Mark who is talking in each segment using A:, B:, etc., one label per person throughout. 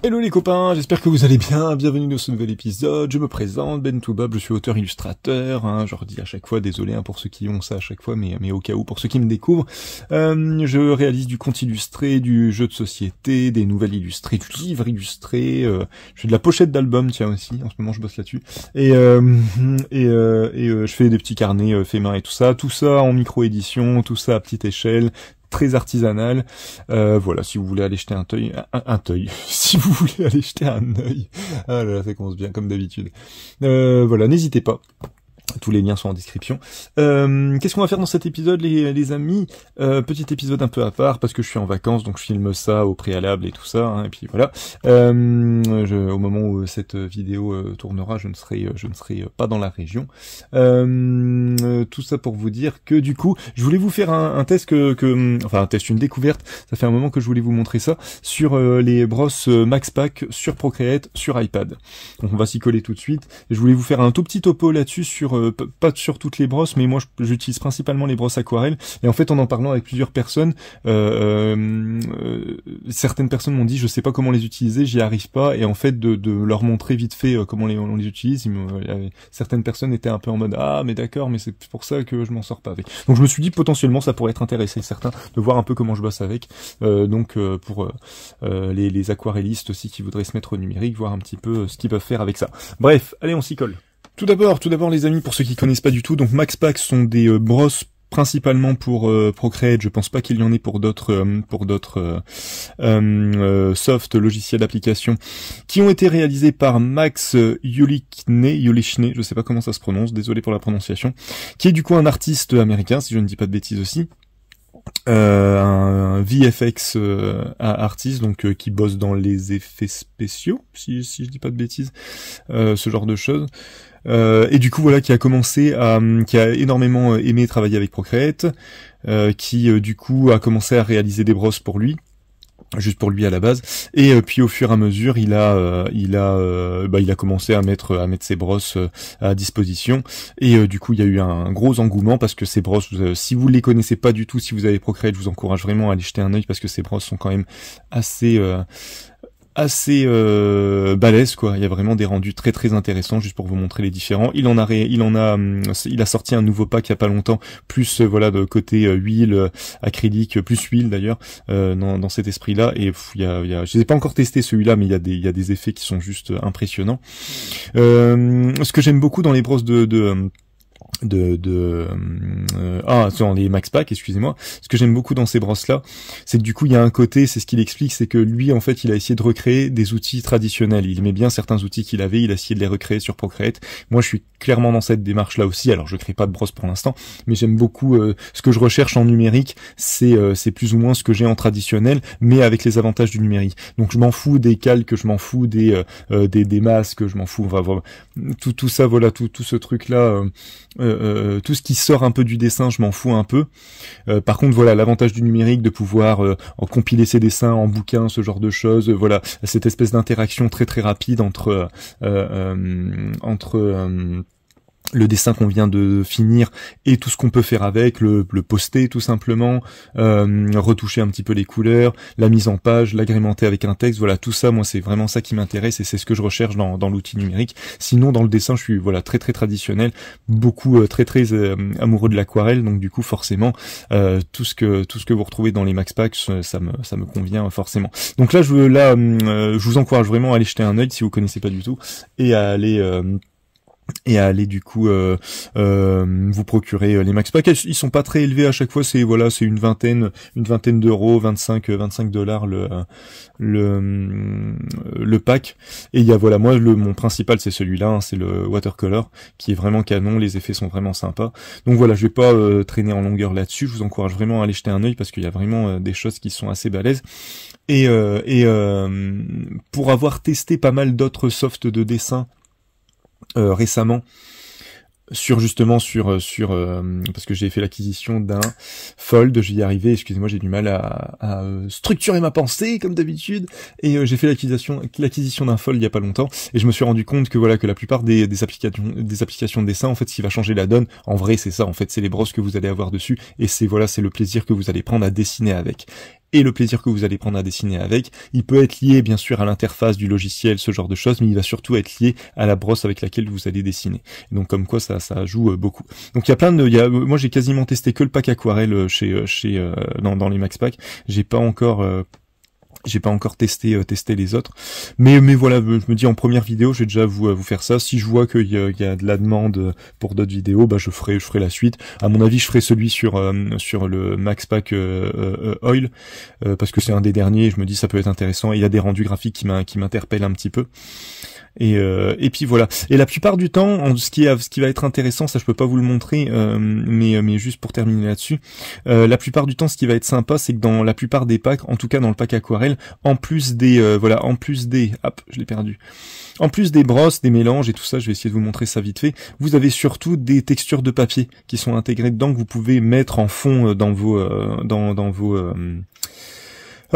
A: Hello les copains, j'espère que vous allez bien, bienvenue dans ce nouvel épisode, je me présente, Ben2Bob, je suis auteur-illustrateur, je redis à chaque fois, désolé pour ceux qui ont ça à chaque fois, mais au cas où, pour ceux qui me découvrent, je réalise du conte illustré, du jeu de société, des nouvelles illustrées, du livre illustré, je fais de la pochette d'album, tiens aussi, en ce moment je bosse là-dessus, et je fais des petits carnets faits main et tout ça en micro-édition, tout ça à petite échelle, très artisanal, voilà, si vous voulez aller jeter un œil, si vous voulez aller jeter un œil, ah là là, ça commence bien comme d'habitude, voilà, n'hésitez pas. Tous les liens sont en description. Qu'est-ce qu'on va faire dans cet épisode, les amis? Petit épisode un peu à part, parce que je suis en vacances, donc je filme ça au préalable et tout ça, et puis voilà. Au moment où cette vidéo tournera, je ne serai pas dans la région. Tout ça pour vous dire que du coup, je voulais vous faire un test une découverte. Ça fait un moment que je voulais vous montrer ça sur les brosses MaxPack sur Procreate sur iPad. Donc on va s'y coller tout de suite. Et je voulais vous faire un tout petit topo là-dessus sur pas sur toutes les brosses, mais moi j'utilise principalement les brosses aquarelles, et en fait en parlant avec plusieurs personnes, certaines personnes m'ont dit je sais pas comment les utiliser, j'y arrive pas, et en fait de leur montrer vite fait comment on les utilise, certaines personnes étaient un peu en mode ah mais d'accord, mais c'est pour ça que je m'en sors pas avec. Donc je me suis dit potentiellement ça pourrait être intéressant certains de voir un peu comment je bosse avec, pour les aquarellistes aussi qui voudraient se mettre au numérique, voir un petit peu ce qu'ils peuvent faire avec ça. Bref, allez on s'y colle. Tout d'abord les amis, pour ceux qui connaissent pas du tout, donc MaxPack sont des brosses principalement pour Procreate. Je pense pas qu'il y en ait pour d'autres soft logiciels d'application qui ont été réalisés par Max Yulichne, je sais pas comment ça se prononce, désolé pour la prononciation, qui est du coup un artiste américain, si je ne dis pas de bêtises aussi. Un VFX artiste, donc qui bosse dans les effets spéciaux, si je dis pas de bêtises, ce genre de choses. Et du coup voilà, qui a énormément aimé travailler avec Procreate, qui du coup a commencé à réaliser des brosses pour lui, juste pour lui à la base, et puis au fur et à mesure il a commencé à mettre ses brosses à disposition, et du coup il y a eu un gros engouement parce que ces brosses, si vous les connaissez pas du tout, si vous avez Procreate, je vous encourage vraiment à aller jeter un œil parce que ces brosses sont quand même assez balèze quoi. Il y a vraiment des rendus très très intéressants, juste pour vous montrer les différents. Il a sorti un nouveau pack il y a pas longtemps, plus voilà de côté huile acrylique, plus huile d'ailleurs, dans cet esprit là, et je les ai pas encore testé celui-là, mais il y a des effets qui sont juste impressionnants. Ce que j'aime beaucoup dans les brosses dans les MaxPack, excusez-moi, ce que j'aime beaucoup dans ces brosses là, c'est que du coup il y a un côté, c'est ce qu'il explique, c'est que lui en fait il a essayé de recréer des outils traditionnels, il aimait bien certains outils qu'il avait, il a essayé de les recréer sur Procreate. Moi je suis clairement dans cette démarche là aussi, alors je crée pas de brosse pour l'instant, mais j'aime beaucoup ce que je recherche en numérique, c'est plus ou moins ce que j'ai en traditionnel, mais avec les avantages du numérique. Donc je m'en fous des calques, je m'en fous des masques, je m'en fous, enfin voilà, tout ça, voilà, tout ce truc là, tout ce qui sort un peu du dessin, je m'en fous un peu. Par contre, voilà, l'avantage du numérique, de pouvoir compiler ses dessins en bouquin, ce genre de choses, voilà, cette espèce d'interaction très très rapide entre le dessin qu'on vient de finir et tout ce qu'on peut faire avec, le poster tout simplement, retoucher un petit peu les couleurs, la mise en page, l'agrémenter avec un texte, voilà, tout ça, moi c'est vraiment ça qui m'intéresse et c'est ce que je recherche dans l'outil numérique. Sinon dans le dessin je suis voilà très très traditionnel, beaucoup très très amoureux de l'aquarelle, donc du coup forcément tout ce que vous retrouvez dans les MaxPack, ça me convient forcément. Donc là je vous encourage vraiment à aller jeter un œil si vous connaissez pas du tout, et à aller du coup vous procurer les MaxPack. Ils sont pas très élevés à chaque fois, c'est une vingtaine d'euros, 25 $ le pack. Et il y a voilà, moi mon principal c'est celui-là, c'est le watercolor qui est vraiment canon, les effets sont vraiment sympas. Donc voilà, je vais pas traîner en longueur là-dessus, je vous encourage vraiment à aller jeter un œil parce qu'il y a vraiment des choses qui sont assez balèzes. Et pour avoir testé pas mal d'autres softs de dessin récemment, parce que j'ai fait l'acquisition d'un Fold, j'y arrivais, excusez-moi, j'ai du mal à structurer ma pensée comme d'habitude, et j'ai fait l'acquisition d'un Fold il y a pas longtemps, et je me suis rendu compte que voilà, que la plupart des applications de dessin, en fait, ce qui va changer la donne, en vrai, c'est ça, en fait, c'est les brosses que vous allez avoir dessus, et c'est le plaisir que vous allez prendre à dessiner avec. et le plaisir que vous allez prendre à dessiner avec. Il peut être lié bien sûr à l'interface du logiciel, ce genre de choses, mais il va surtout être lié à la brosse avec laquelle vous allez dessiner. Et donc comme quoi ça joue beaucoup. Donc il y a plein de, moi j'ai quasiment testé que le pack aquarelle dans les Max Pack. J'ai pas encore testé les autres, mais voilà, je me dis en première vidéo, je vais déjà vous faire ça. Si je vois qu'il y a de la demande pour d'autres vidéos, bah je ferai la suite. À mon avis, je ferai celui sur le Max Pack Oil parce que c'est un des derniers. Je me dis ça peut être intéressant. Et il y a des rendus graphiques qui m'interpellent un petit peu. Et puis voilà. Et la plupart du temps, ce qui va être intéressant, ça je peux pas vous le montrer, mais juste pour terminer là-dessus, la plupart du temps, ce qui va être sympa, c'est que dans la plupart des packs, en tout cas dans le pack aquarelle, en plus des brosses, des mélanges et tout ça, je vais essayer de vous montrer ça vite fait. Vous avez surtout des textures de papier qui sont intégrées dedans que vous pouvez mettre en fond dans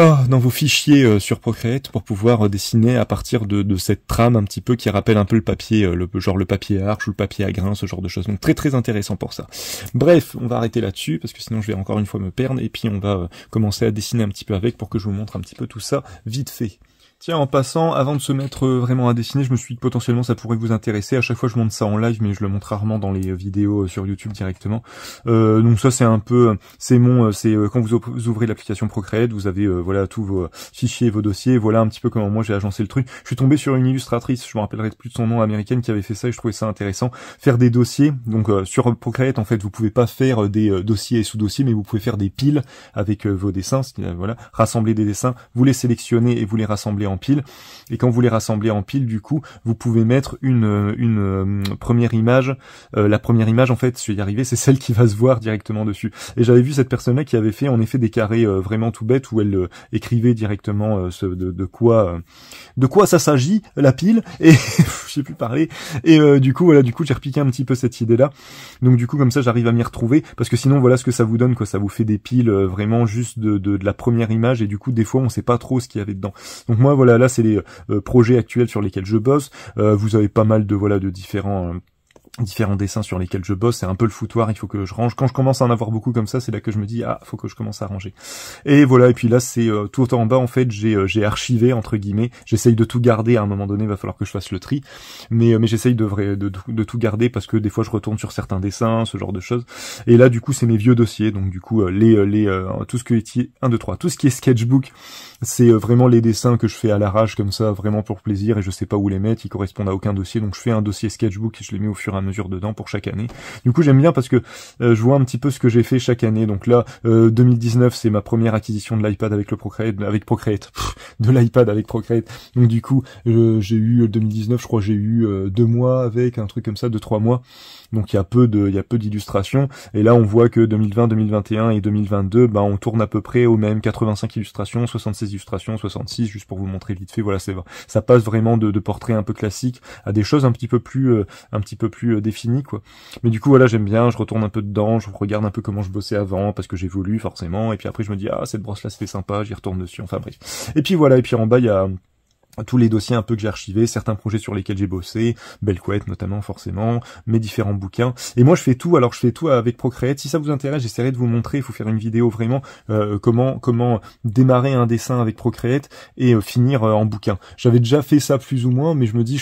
A: vos fichiers sur Procreate pour pouvoir dessiner à partir de cette trame un petit peu qui rappelle un peu le papier, le papier arche ou le papier à grains, ce genre de choses. Donc très très intéressant pour ça. Bref, on va arrêter là-dessus parce que sinon je vais encore une fois me perdre et puis on va commencer à dessiner un petit peu avec pour que je vous montre un petit peu tout ça vite fait. Tiens, en passant, avant de se mettre vraiment à dessiner, je me suis dit que potentiellement ça pourrait vous intéresser. À chaque fois je montre ça en live, mais je le montre rarement dans les vidéos sur YouTube directement. Donc ça c'est un peu, c'est quand vous ouvrez l'application Procreate, vous avez voilà tous vos fichiers, vos dossiers. Voilà un petit peu comment moi j'ai agencé le truc. Je suis tombé sur une illustratrice, je me rappellerai plus de son nom, américaine, qui avait fait ça et je trouvais ça intéressant. Faire des dossiers. Donc sur Procreate en fait vous pouvez pas faire des dossiers et sous-dossiers, mais vous pouvez faire des piles avec vos dessins. Voilà, rassembler des dessins, vous les sélectionnez et vous les rassemblez en pile, et quand vous les rassemblez en pile, du coup, vous pouvez mettre une première image. La première image, en fait, je vais y arriver, c'est celle qui va se voir directement dessus. Et j'avais vu cette personne-là qui avait fait en effet des carrés vraiment tout bêtes où elle écrivait directement de quoi ça s'agit, la pile, et je sais plus parler. Et du coup j'ai repiqué un petit peu cette idée-là. Donc du coup comme ça j'arrive à m'y retrouver, parce que sinon voilà ce que ça vous donne, quoi. Ça vous fait des piles vraiment juste de la première image, et du coup des fois on sait pas trop ce qu'il y avait dedans. Donc moi voilà, là c'est les projets actuels sur lesquels je bosse. Vous avez pas mal de différents dessins sur lesquels je bosse. C'est un peu le foutoir, il faut que je range. Quand je commence à en avoir beaucoup comme ça, c'est là que je me dis faut que je commence à ranger. Et voilà, et puis là c'est tout en bas en fait, j'ai archivé entre guillemets. J'essaye de tout garder, à un moment donné il va falloir que je fasse le tri, mais j'essaye de tout garder parce que des fois je retourne sur certains dessins, ce genre de choses. Et là du coup c'est mes vieux dossiers, donc du coup tout ce qui est sketchbook, c'est vraiment les dessins que je fais à l'arrache comme ça, vraiment pour plaisir, et je sais pas où les mettre, ils correspondent à aucun dossier, donc je fais un dossier sketchbook et je les mets au fur et à mesure dedans pour chaque année. Du coup j'aime bien parce que je vois un petit peu ce que j'ai fait chaque année. Donc là 2019 c'est ma première acquisition de l'iPad avec de l'iPad avec Procreate. Donc du coup j'ai eu 2019, je crois j'ai eu 2 mois avec, un truc comme ça, 2-3 mois. Donc il y a peu d'illustrations, et là on voit que 2020, 2021 et 2022, on tourne à peu près aux mêmes 85 illustrations, 76 illustrations, 66, juste pour vous montrer vite fait. Voilà, ça passe vraiment de portraits un peu classiques à des choses un petit peu plus définies, quoi. Mais du coup voilà, j'aime bien, je retourne un peu dedans, je regarde un peu comment je bossais avant parce que j'évolue forcément, et puis après je me dis cette brosse là c'était sympa, j'y retourne dessus, enfin bref. Et puis voilà, et puis en bas il y a tous les dossiers un peu que j'ai archivés, certains projets sur lesquels j'ai bossé, Belquette notamment forcément, mes différents bouquins. Et moi je fais tout avec Procreate. Si ça vous intéresse, j'essaierai de vous montrer, il faut faire une vidéo vraiment comment démarrer un dessin avec Procreate et finir en bouquin. J'avais déjà fait ça plus ou moins, mais je me dis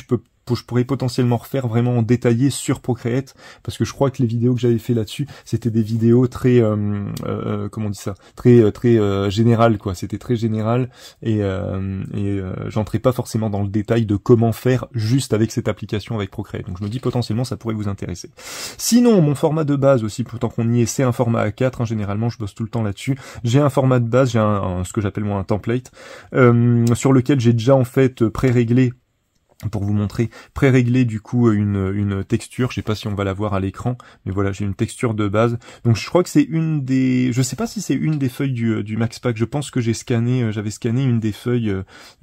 A: je pourrais potentiellement refaire vraiment en détaillé sur Procreate, parce que je crois que les vidéos que j'avais fait là-dessus, c'était des vidéos très très générales, quoi. C'était très général, et j'entrais pas forcément dans le détail de comment faire juste avec cette application avec Procreate. Donc je me dis potentiellement ça pourrait vous intéresser. Sinon mon format de base aussi, pourtant qu'on y est, c'est un format A4, généralement je bosse tout le temps là-dessus. J'ai un format de base, j'ai ce que j'appelle moi un template, sur lequel j'ai déjà en fait pré-réglé, pour vous montrer, pré-réglé du coup une texture. Je sais pas si on va la voir à l'écran, mais voilà, j'ai une texture de base. Donc je crois que c'est je sais pas si c'est une des feuilles du Max Pack. Je pense que j'avais scanné une des feuilles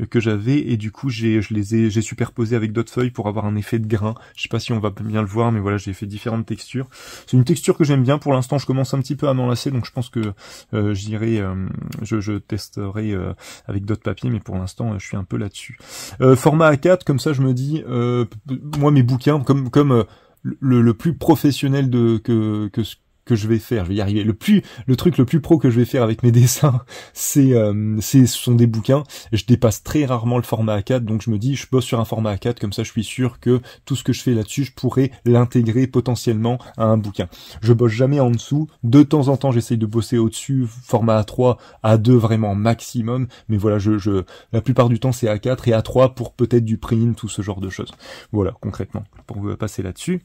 A: que j'avais, et du coup j'ai superposé avec d'autres feuilles pour avoir un effet de grain. Je sais pas si on va bien le voir, mais voilà, j'ai fait différentes textures. C'est une texture que j'aime bien. Pour l'instant je commence un petit peu à m'enlacer, donc je pense que je testerai avec d'autres papiers, mais pour l'instant je suis un peu là-dessus. Format A4, comme ça je me dis, moi mes bouquins, comme le plus professionnel que je vais faire, je vais y arriver. Le truc le plus pro que je vais faire avec mes dessins, ce sont des bouquins. Je dépasse très rarement le format A4, donc je me dis, je bosse sur un format A4, comme ça je suis sûr que tout ce que je fais là-dessus, je pourrais l'intégrer potentiellement à un bouquin. Je bosse jamais en dessous. De temps en temps, j'essaye de bosser au-dessus, format A3, A2 vraiment maximum, mais voilà, la plupart du temps c'est A4 et A3 pour peut-être du print, tout ce genre de choses. Voilà, concrètement, pour passer là-dessus.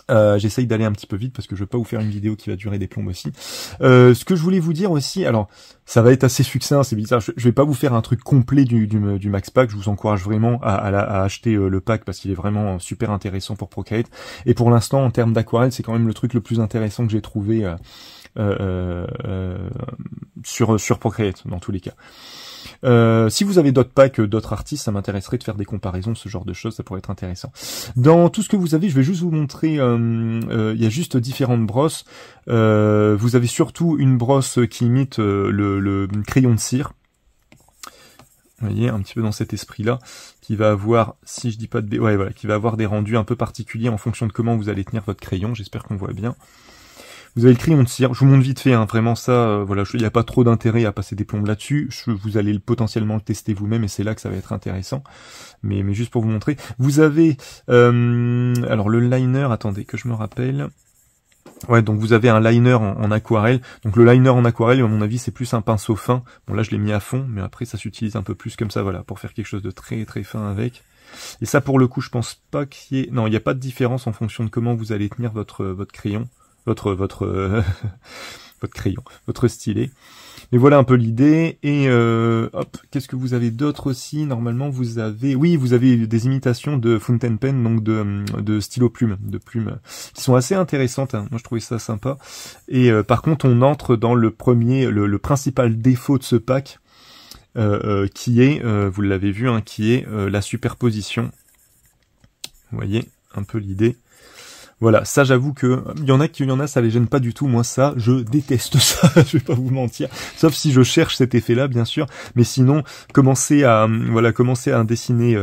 A: J'essaye d'aller un petit peu vite parce que je veux pas vous faire une vidéo qui va durer des plombes aussi. Ce que je voulais vous dire aussi, alors ça va être assez succinct, c'est bizarre, je vais pas vous faire un truc complet du Max Pack, je vous encourage vraiment à acheter le pack parce qu'il est vraiment super intéressant pour Procreate. Et pour l'instant, en termes d'aquarelle, c'est quand même le truc le plus intéressant que j'ai trouvé sur Procreate, dans tous les cas. Si vous avez d'autres packs, d'autres artistes, ça m'intéresserait de faire des comparaisons, ce genre de choses, ça pourrait être intéressant. Dans tout ce que vous avez, je vais juste vous montrer, il y a juste différentes brosses. Vous avez surtout une brosse qui imite le crayon de cire. Vous voyez, un petit peu dans cet esprit-là, qui va avoir, si je dis pas de ouais, voilà, qui va avoir des rendus un peu particuliers en fonction de comment vous allez tenir votre crayon. J'espère qu'on voit bien. Vous avez le crayon de cire, je vous montre vite fait, hein, vraiment ça, voilà, il n'y a pas trop d'intérêt à passer des plombes là-dessus, vous allez potentiellement le tester vous-même et c'est là que ça va être intéressant, mais juste pour vous montrer. Vous avez, alors le liner, attendez que je me rappelle, ouais, donc vous avez un liner en aquarelle, donc le liner en aquarelle, à mon avis, c'est plus un pinceau fin, bon là je l'ai mis à fond, mais après ça s'utilise un peu plus comme ça, voilà, pour faire quelque chose de très très fin avec. Et ça pour le coup, je pense pas qu'il y ait, non, il n'y a pas de différence en fonction de comment vous allez tenir votre crayon. votre crayon, votre stylet. Mais voilà un peu l'idée. Et hop, qu'est-ce que vous avez d'autre aussi? Normalement, vous avez, oui, vous avez des imitations de fountain pen, donc de stylo plumes, qui sont assez intéressantes. Hein. Moi, je trouvais ça sympa. Et par contre, on entre dans le principal défaut de ce pack, qui est, vous l'avez vu, hein, qui est la superposition. Vous voyez un peu l'idée. Voilà, ça j'avoue que il y en a ça les gêne pas du tout. Moi ça, je déteste ça, je vais pas vous mentir. Sauf si je cherche cet effet-là, bien sûr. Mais sinon, commencer à dessiner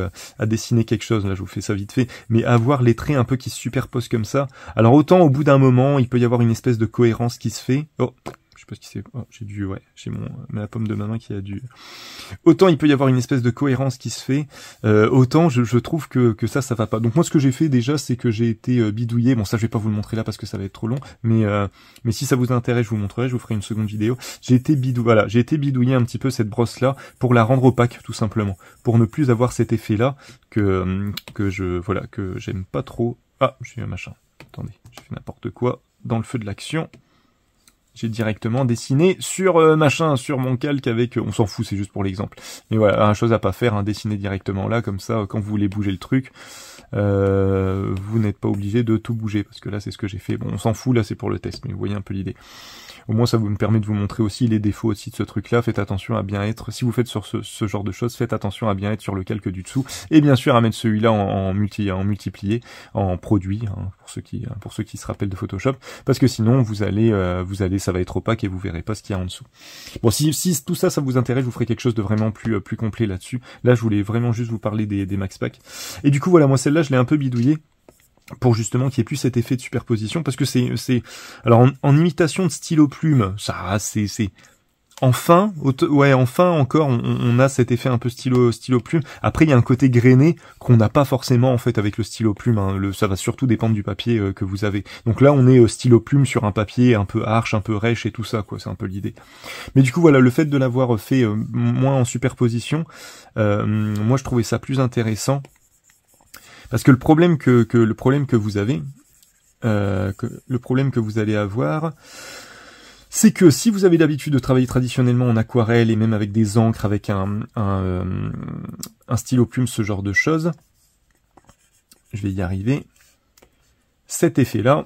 A: quelque chose. Là, je vous fais ça vite fait. Mais avoir les traits un peu qui se superposent comme ça. Alors autant au bout d'un moment, il peut y avoir une espèce de cohérence qui se fait. Oh. Je sais pas ce qui c'est. Oh, j'ai la paume de ma main qui a dû. Autant il peut y avoir une espèce de cohérence qui se fait, autant je trouve que ça va pas. Donc moi ce que j'ai fait déjà, c'est que j'ai été bidouillé. Bon ça je vais pas vous le montrer là parce que ça va être trop long, mais si ça vous intéresse, je vous montrerai, je vous ferai une seconde vidéo. J'ai été bidouillé un petit peu cette brosse là pour la rendre opaque tout simplement, pour ne plus avoir cet effet là que j'aime pas trop. Ah, j'ai eu un machin. Attendez, j'ai fait n'importe quoi dans le feu de l'action. J'ai directement dessiné sur sur mon calque avec, on s'en fout, c'est juste pour l'exemple. Mais voilà, une chose à pas faire, hein, dessiner directement là, comme ça, quand vous voulez bouger le truc, vous n'êtes pas obligé de tout bouger, parce que là c'est ce que j'ai fait. Bon, on s'en fout, là c'est pour le test, mais vous voyez un peu l'idée. Au moins ça me permet de vous montrer aussi les défauts aussi de ce truc-là. Faites attention à bien être, si vous faites sur ce genre de choses, faites attention à bien être sur le calque du dessous, et bien sûr à mettre celui-là en multiplié, en produit, hein, pour ceux qui se rappellent de Photoshop, parce que sinon vous allez, ça va être opaque et vous verrez pas ce qu'il y a en dessous. Bon, si tout ça vous intéresse, je vous ferai quelque chose de vraiment plus complet là-dessus. Là, je voulais vraiment juste vous parler des Max Pack. Et du coup, voilà, moi celle-là, je l'ai un peu bidouillée pour justement qu'il n'y ait plus cet effet de superposition, parce que alors en imitation de stylo plume, ça c'est enfin encore on a cet effet un peu stylo plume. Après il y a un côté grainé qu'on n'a pas forcément en fait avec le stylo plume, hein. Ça va surtout dépendre du papier que vous avez. Donc là on est stylo plume sur un papier un peu arche, un peu rêche et tout ça quoi, c'est un peu l'idée. Mais du coup voilà, le fait de l'avoir fait moins en superposition, moi je trouvais ça plus intéressant. Parce que le problème que vous avez, le problème que vous allez avoir, c'est que si vous avez l'habitude de travailler traditionnellement en aquarelle et même avec des encres, avec un stylo plume, ce genre de choses, je vais y arriver, cet effet-là,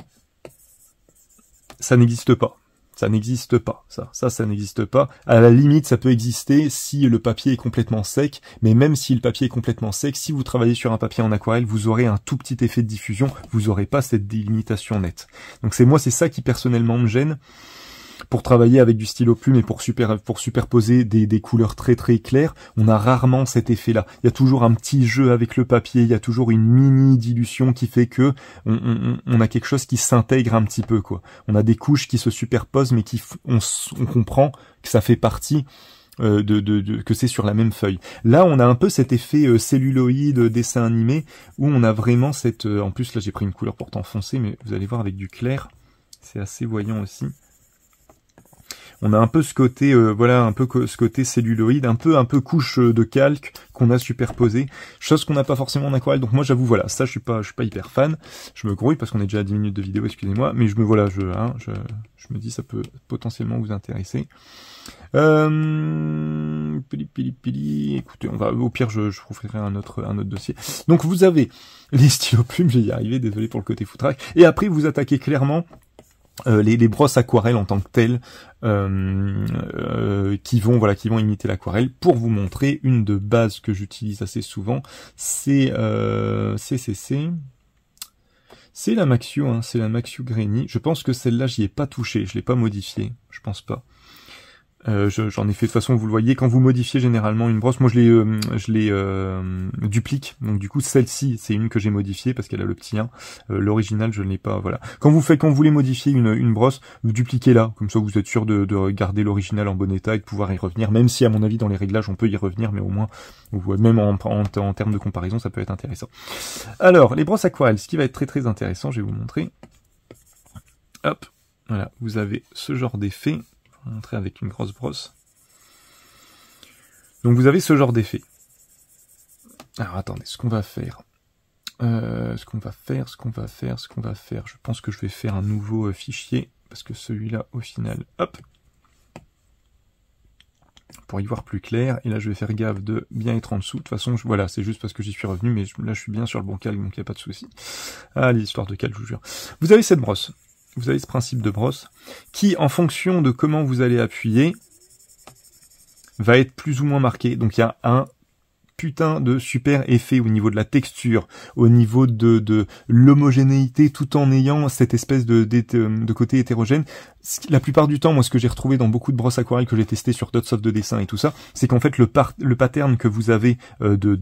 A: ça n'existe pas. Ça n'existe pas, ça n'existe pas. À la limite, ça peut exister si le papier est complètement sec, mais même si le papier est complètement sec, si vous travaillez sur un papier en aquarelle, vous aurez un tout petit effet de diffusion, vous n'aurez pas cette délimitation nette. Donc c'est ça qui personnellement me gêne. pour travailler avec du stylo plume et pour superposer des couleurs très très claires, on a rarement cet effet-là. Il y a toujours un petit jeu avec le papier, il y a toujours une mini dilution qui fait que on a quelque chose qui s'intègre un petit peu, quoi. On a des couches qui se superposent, mais on comprend que ça fait partie que c'est sur la même feuille. Là, on a un peu cet effet celluloïde, dessin animé, où on a vraiment cette... en plus, là, j'ai pris une couleur pourtant foncée, mais vous allez voir avec du clair, c'est assez voyant aussi. On a un peu ce côté, voilà, un peu ce côté celluloïde, un peu couche de calque qu'on a superposé, chose qu'on n'a pas forcément en aquarelle. Donc moi, j'avoue, voilà, ça, je suis pas hyper fan. Je me grouille parce qu'on est déjà à 10 minutes de vidéo, excusez-moi, mais je me dis, ça peut potentiellement vous intéresser. Écoutez, au pire, je vous ferai un autre dossier. Donc vous avez les stylos plumes, j'ai y arrivé, désolé pour le côté foutraque. Et après, vous attaquez clairement les brosses aquarelles en tant que telles, qui vont imiter l'aquarelle. Pour vous montrer une de base que j'utilise assez souvent, c'est la Maxio, hein, c'est la Maxio Grainy. Je pense que celle-là, j'y ai pas touché, je l'ai pas modifiée, je pense pas. J'en ai fait de toute façon, vous le voyez, quand vous modifiez généralement une brosse, moi je l'ai duplique, donc du coup celle-ci c'est une que j'ai modifiée parce qu'elle a le petit 1, l'original je ne l'ai pas, voilà. Quand vous voulez modifier une brosse, vous dupliquez là, comme ça vous êtes sûr de garder l'original en bon état et de pouvoir y revenir, même si à mon avis dans les réglages on peut y revenir, mais au moins, même en termes de comparaison ça peut être intéressant. Alors, les brosses aquarelles, ce qui va être très très intéressant, je vais vous montrer. Hop, voilà, vous avez ce genre d'effet. Montrer avec une grosse brosse. Donc vous avez ce genre d'effet. Alors attendez, ce qu'on va faire, je pense que je vais faire un nouveau fichier, parce que celui-là, au final, hop, pour y voir plus clair, et là je vais faire gaffe de bien être en dessous. De toute façon, voilà, c'est juste parce que j'y suis revenu, mais là je suis bien sur le bon calque, donc il n'y a pas de souci. Ah, l'histoire de calque, je vous jure. Vous avez cette brosse. Vous avez ce principe de brosse qui, en fonction de comment vous allez appuyer, va être plus ou moins marqué. Donc il y a un putain de super effet au niveau de la texture, au niveau de l'homogénéité, tout en ayant cette espèce de côté hétérogène. La plupart du temps, moi, ce que j'ai retrouvé dans beaucoup de brosses aquarelles que j'ai testé sur d'autres softs de dessin et tout ça, c'est qu'en fait, le pattern que vous avez de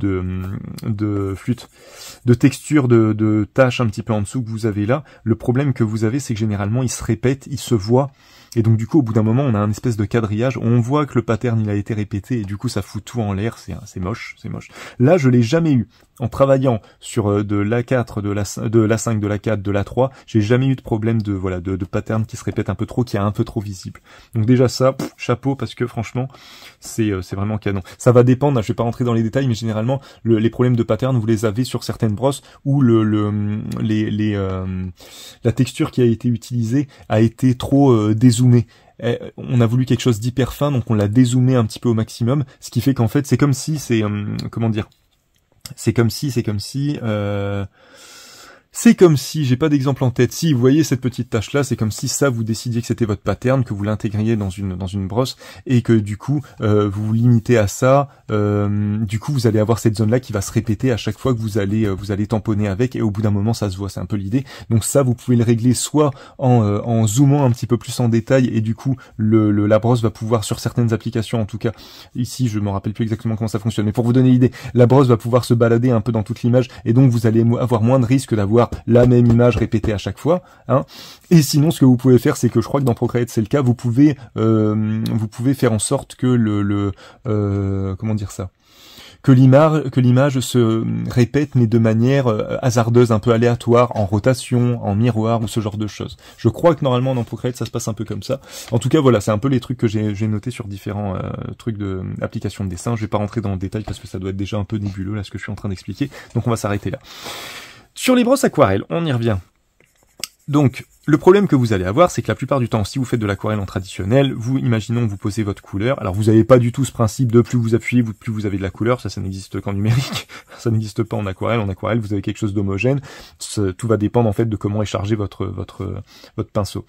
A: texture, de taches un petit peu en dessous que vous avez là, le problème que vous avez, c'est que généralement, il se répète, il se voit. Et donc du coup, au bout d'un moment, on a un espèce de quadrillage. On voit que le pattern, il a été répété, et du coup, ça fout tout en l'air. C'est moche, c'est moche. Là, je l'ai jamais eu. En travaillant sur de l'A4, de l'A5, de l'A4, de l'A3, j'ai jamais eu de problème de pattern qui se répète un peu trop, qui est un peu trop visible. Donc déjà ça, chapeau, parce que franchement, c'est vraiment canon. Ça va dépendre, je vais pas rentrer dans les détails, mais généralement, les problèmes de pattern, vous les avez sur certaines brosses où la texture qui a été utilisée a été trop dézoomée. On a voulu quelque chose d'hyper fin, donc on l'a dézoomé un petit peu au maximum, ce qui fait qu'en fait, c'est comme si, comment dire, c'est comme si, j'ai pas d'exemple en tête. Si vous voyez cette petite tache là, c'est comme si ça vous décidiez que c'était votre pattern, que vous l'intégriez dans une brosse et que du coup vous vous limitez à ça. Du coup vous allez avoir cette zone là qui va se répéter à chaque fois que vous allez tamponner avec, et au bout d'un moment ça se voit. C'est un peu l'idée. Donc ça vous pouvez le régler soit en zoomant un petit peu plus en détail, et du coup la brosse va pouvoir, sur certaines applications en tout cas, ici je me rappelle plus exactement comment ça fonctionne, mais pour vous donner l'idée, la brosse va pouvoir se balader un peu dans toute l'image, et donc vous allez avoir moins de risque d'avoir la même image répétée à chaque fois, hein. Et sinon, ce que vous pouvez faire, c'est que je crois que dans Procreate c'est le cas, vous pouvez faire en sorte que comment dire ça, que l'image se répète, mais de manière hasardeuse, un peu aléatoire, en rotation, en miroir ou ce genre de choses. Je crois que normalement dans Procreate ça se passe un peu comme ça. En tout cas voilà, c'est un peu les trucs que j'ai notés sur différents trucs d'application de dessin. Je vais pas rentrer dans le détail parce que ça doit être déjà un peu nébuleux là ce que je suis en train d'expliquer. Donc on va s'arrêter là. Sur les brosses aquarelles, on y revient. Donc, le problème que vous allez avoir, c'est que la plupart du temps, si vous faites de l'aquarelle en traditionnel, imaginons que vous posez votre couleur. Alors, vous n'avez pas du tout ce principe de plus vous appuyez, plus vous avez de la couleur. Ça n'existe qu'en numérique. Ça n'existe pas en aquarelle. En aquarelle, vous avez quelque chose d'homogène. Tout va dépendre, en fait, de comment est chargé votre pinceau.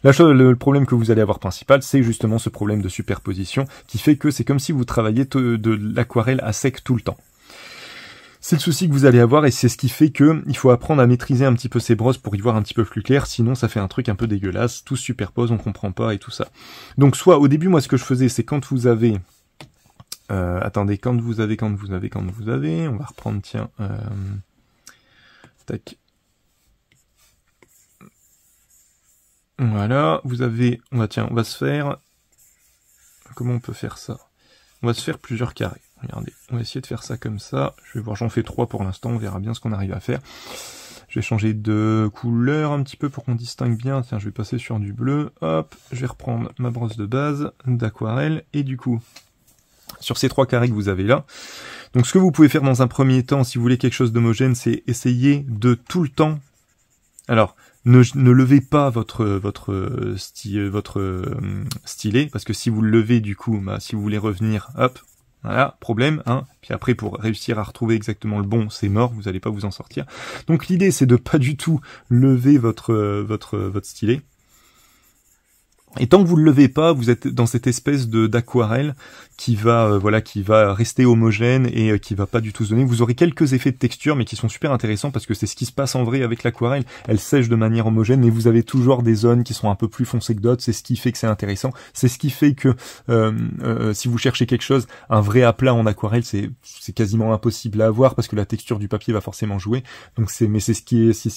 A: Le problème que vous allez avoir principal, c'est justement ce problème de superposition qui fait que c'est comme si vous travailliez de l'aquarelle à sec tout le temps. C'est le souci que vous allez avoir et c'est ce qui fait que il faut apprendre à maîtriser un petit peu ces brosses pour y voir un petit peu plus clair, sinon ça fait un truc un peu dégueulasse, tout se superpose, on comprend pas et tout ça. Donc soit au début, moi ce que je faisais, c'est quand vous avez... attendez, quand vous avez, on va reprendre, tiens, tac. Voilà, vous avez, on va se faire, comment on peut faire ça? On va se faire plusieurs carrés. Regardez, on va essayer de faire ça comme ça. Je vais voir, j'en fais 3 pour l'instant, on verra bien ce qu'on arrive à faire. Je vais changer de couleur un petit peu pour qu'on distingue bien. Tiens, je vais passer sur du bleu. Hop, je vais reprendre ma brosse de base d'aquarelle. Et du coup, sur ces 3 carrés que vous avez là, donc ce que vous pouvez faire dans un premier temps, si vous voulez quelque chose d'homogène, c'est essayer de tout le temps... Alors, ne levez pas votre stylet, parce que si vous le levez, du coup, bah, si vous voulez revenir, hop, voilà, problème, hein. Puis après, pour réussir à retrouver exactement le bon, c'est mort, vous n'allez pas vous en sortir. Donc l'idée, c'est de pas du tout lever votre stylet. Et tant que vous le levez pas, vous êtes dans cette espèce d'aquarelle qui va qui va rester homogène et qui va pas du tout se donner. Vous aurez quelques effets de texture, mais qui sont super intéressants parce que c'est ce qui se passe en vrai avec l'aquarelle. Elle sèche de manière homogène, mais vous avez toujours des zones qui sont un peu plus foncées que d'autres. C'est ce qui fait que c'est intéressant. C'est ce qui fait que si vous cherchez quelque chose, un vrai aplat en aquarelle, c'est quasiment impossible à avoir parce que la texture du papier va forcément jouer. Donc c'est ce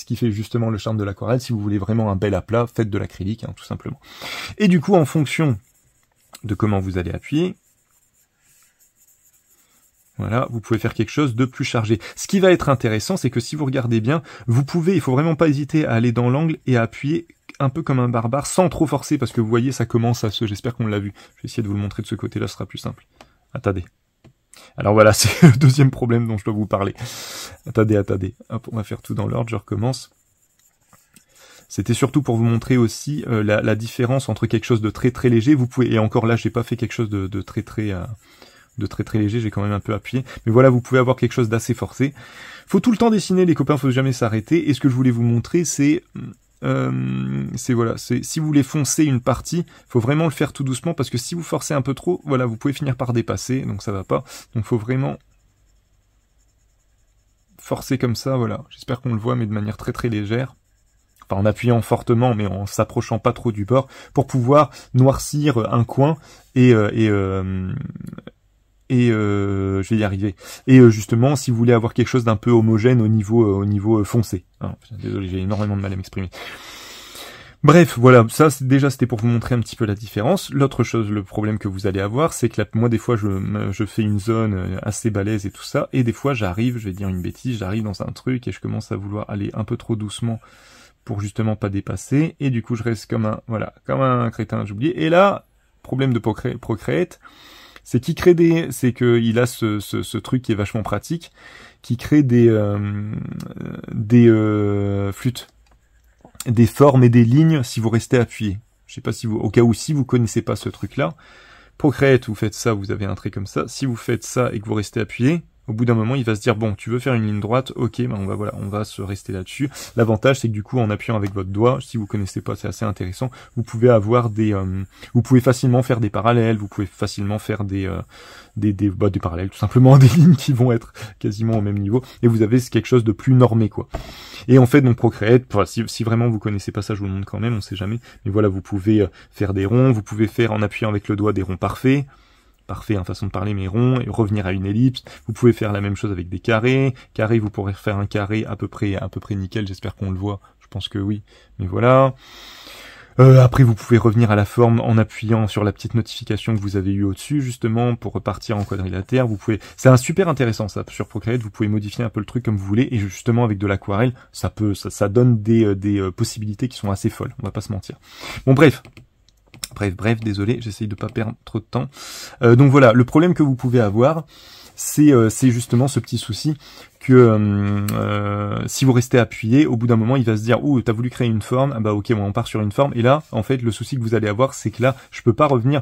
A: qui fait justement le charme de l'aquarelle. Si vous voulez vraiment un bel aplat, faites de l'acrylique, hein, tout simplement. Et du coup, en fonction de comment vous allez appuyer, voilà, vous pouvez faire quelque chose de plus chargé. Ce qui va être intéressant, c'est que si vous regardez bien, vous pouvez, il faut vraiment pas hésiter à aller dans l'angle et à appuyer un peu comme un barbare, sans trop forcer, parce que vous voyez, ça commence à j'espère qu'on l'a vu. Je vais essayer de vous le montrer de ce côté-là, ce sera plus simple. Attendez. Alors voilà, c'est le deuxième problème dont je dois vous parler. Attendez. Hop, on va faire tout dans l'ordre, je recommence. C'était surtout pour vous montrer aussi la différence entre quelque chose de très très léger. Vous pouvez, et encore là, j'ai pas fait quelque chose de très très léger, j'ai quand même un peu appuyé. Mais voilà, vous pouvez avoir quelque chose d'assez forcé. Faut tout le temps dessiner, les copains, faut jamais s'arrêter. Et ce que je voulais vous montrer, c'est si vous voulez foncer une partie, faut vraiment le faire tout doucement parce que si vous forcez un peu trop, voilà, vous pouvez finir par dépasser, donc ça va pas. Donc faut vraiment forcer comme ça, voilà. J'espère qu'on le voit, mais de manière très très légère. En appuyant fortement, mais en s'approchant pas trop du bord, pour pouvoir noircir un coin et je vais y arriver. Et justement, si vous voulez avoir quelque chose d'un peu homogène au niveau foncé. Ah, désolé, j'ai énormément de mal à m'exprimer. Bref, voilà, ça déjà c'était pour vous montrer un petit peu la différence. L'autre chose, le problème que vous allez avoir, c'est que moi des fois je fais une zone assez balèze et tout ça, et des fois j'arrive, je vais dire une bêtise, j'arrive dans un truc et je commence à vouloir aller un peu trop doucement pour justement pas dépasser, et du coup je reste comme un crétin, j'ai oublié. Et là, problème de Procreate, c'est qu'il a ce truc qui est vachement pratique, qui crée des flûtes, des formes et des lignes si vous restez appuyé. Je sais pas si au cas où si vous connaissez pas ce truc-là, Procreate, vous faites ça, vous avez un trait comme ça. Si vous faites ça et que vous restez appuyé, au bout d'un moment, il va se dire, bon, tu veux faire une ligne droite, ok, ben on va se rester là-dessus. L'avantage, c'est que du coup, en appuyant avec votre doigt, si vous connaissez pas, c'est assez intéressant, vous pouvez avoir vous pouvez facilement faire des parallèles, vous pouvez facilement faire des parallèles, tout simplement, des lignes qui vont être quasiment au même niveau, et vous avez quelque chose de plus normé, quoi. Et en fait, donc, Procreate, si vraiment vous connaissez pas ça, je vous le montre quand même, on sait jamais, mais voilà, vous pouvez faire des ronds, vous pouvez faire, en appuyant avec le doigt, des ronds parfaits, façon de parler, mais rond, et revenir à une ellipse. Vous pouvez faire la même chose avec des carrés. Carré, vous pourrez faire un carré à peu près nickel, j'espère qu'on le voit, je pense que oui, mais voilà. Après, vous pouvez revenir à la forme en appuyant sur la petite notification que vous avez eue au-dessus, justement, pour repartir en quadrilatère. C'est un super intéressant, ça, sur Procreate, vous pouvez modifier un peu le truc comme vous voulez, et justement, avec de l'aquarelle, ça donne des possibilités qui sont assez folles, on va pas se mentir. Bon, bref, désolé, j'essaye de pas perdre trop de temps. Donc voilà, le problème que vous pouvez avoir, c'est justement ce petit souci que si vous restez appuyé, au bout d'un moment, il va se dire, ouh, t'as voulu créer une forme, ah bah ok, bon, on part sur une forme, et là, en fait, le souci que vous allez avoir, c'est que là, je peux revenir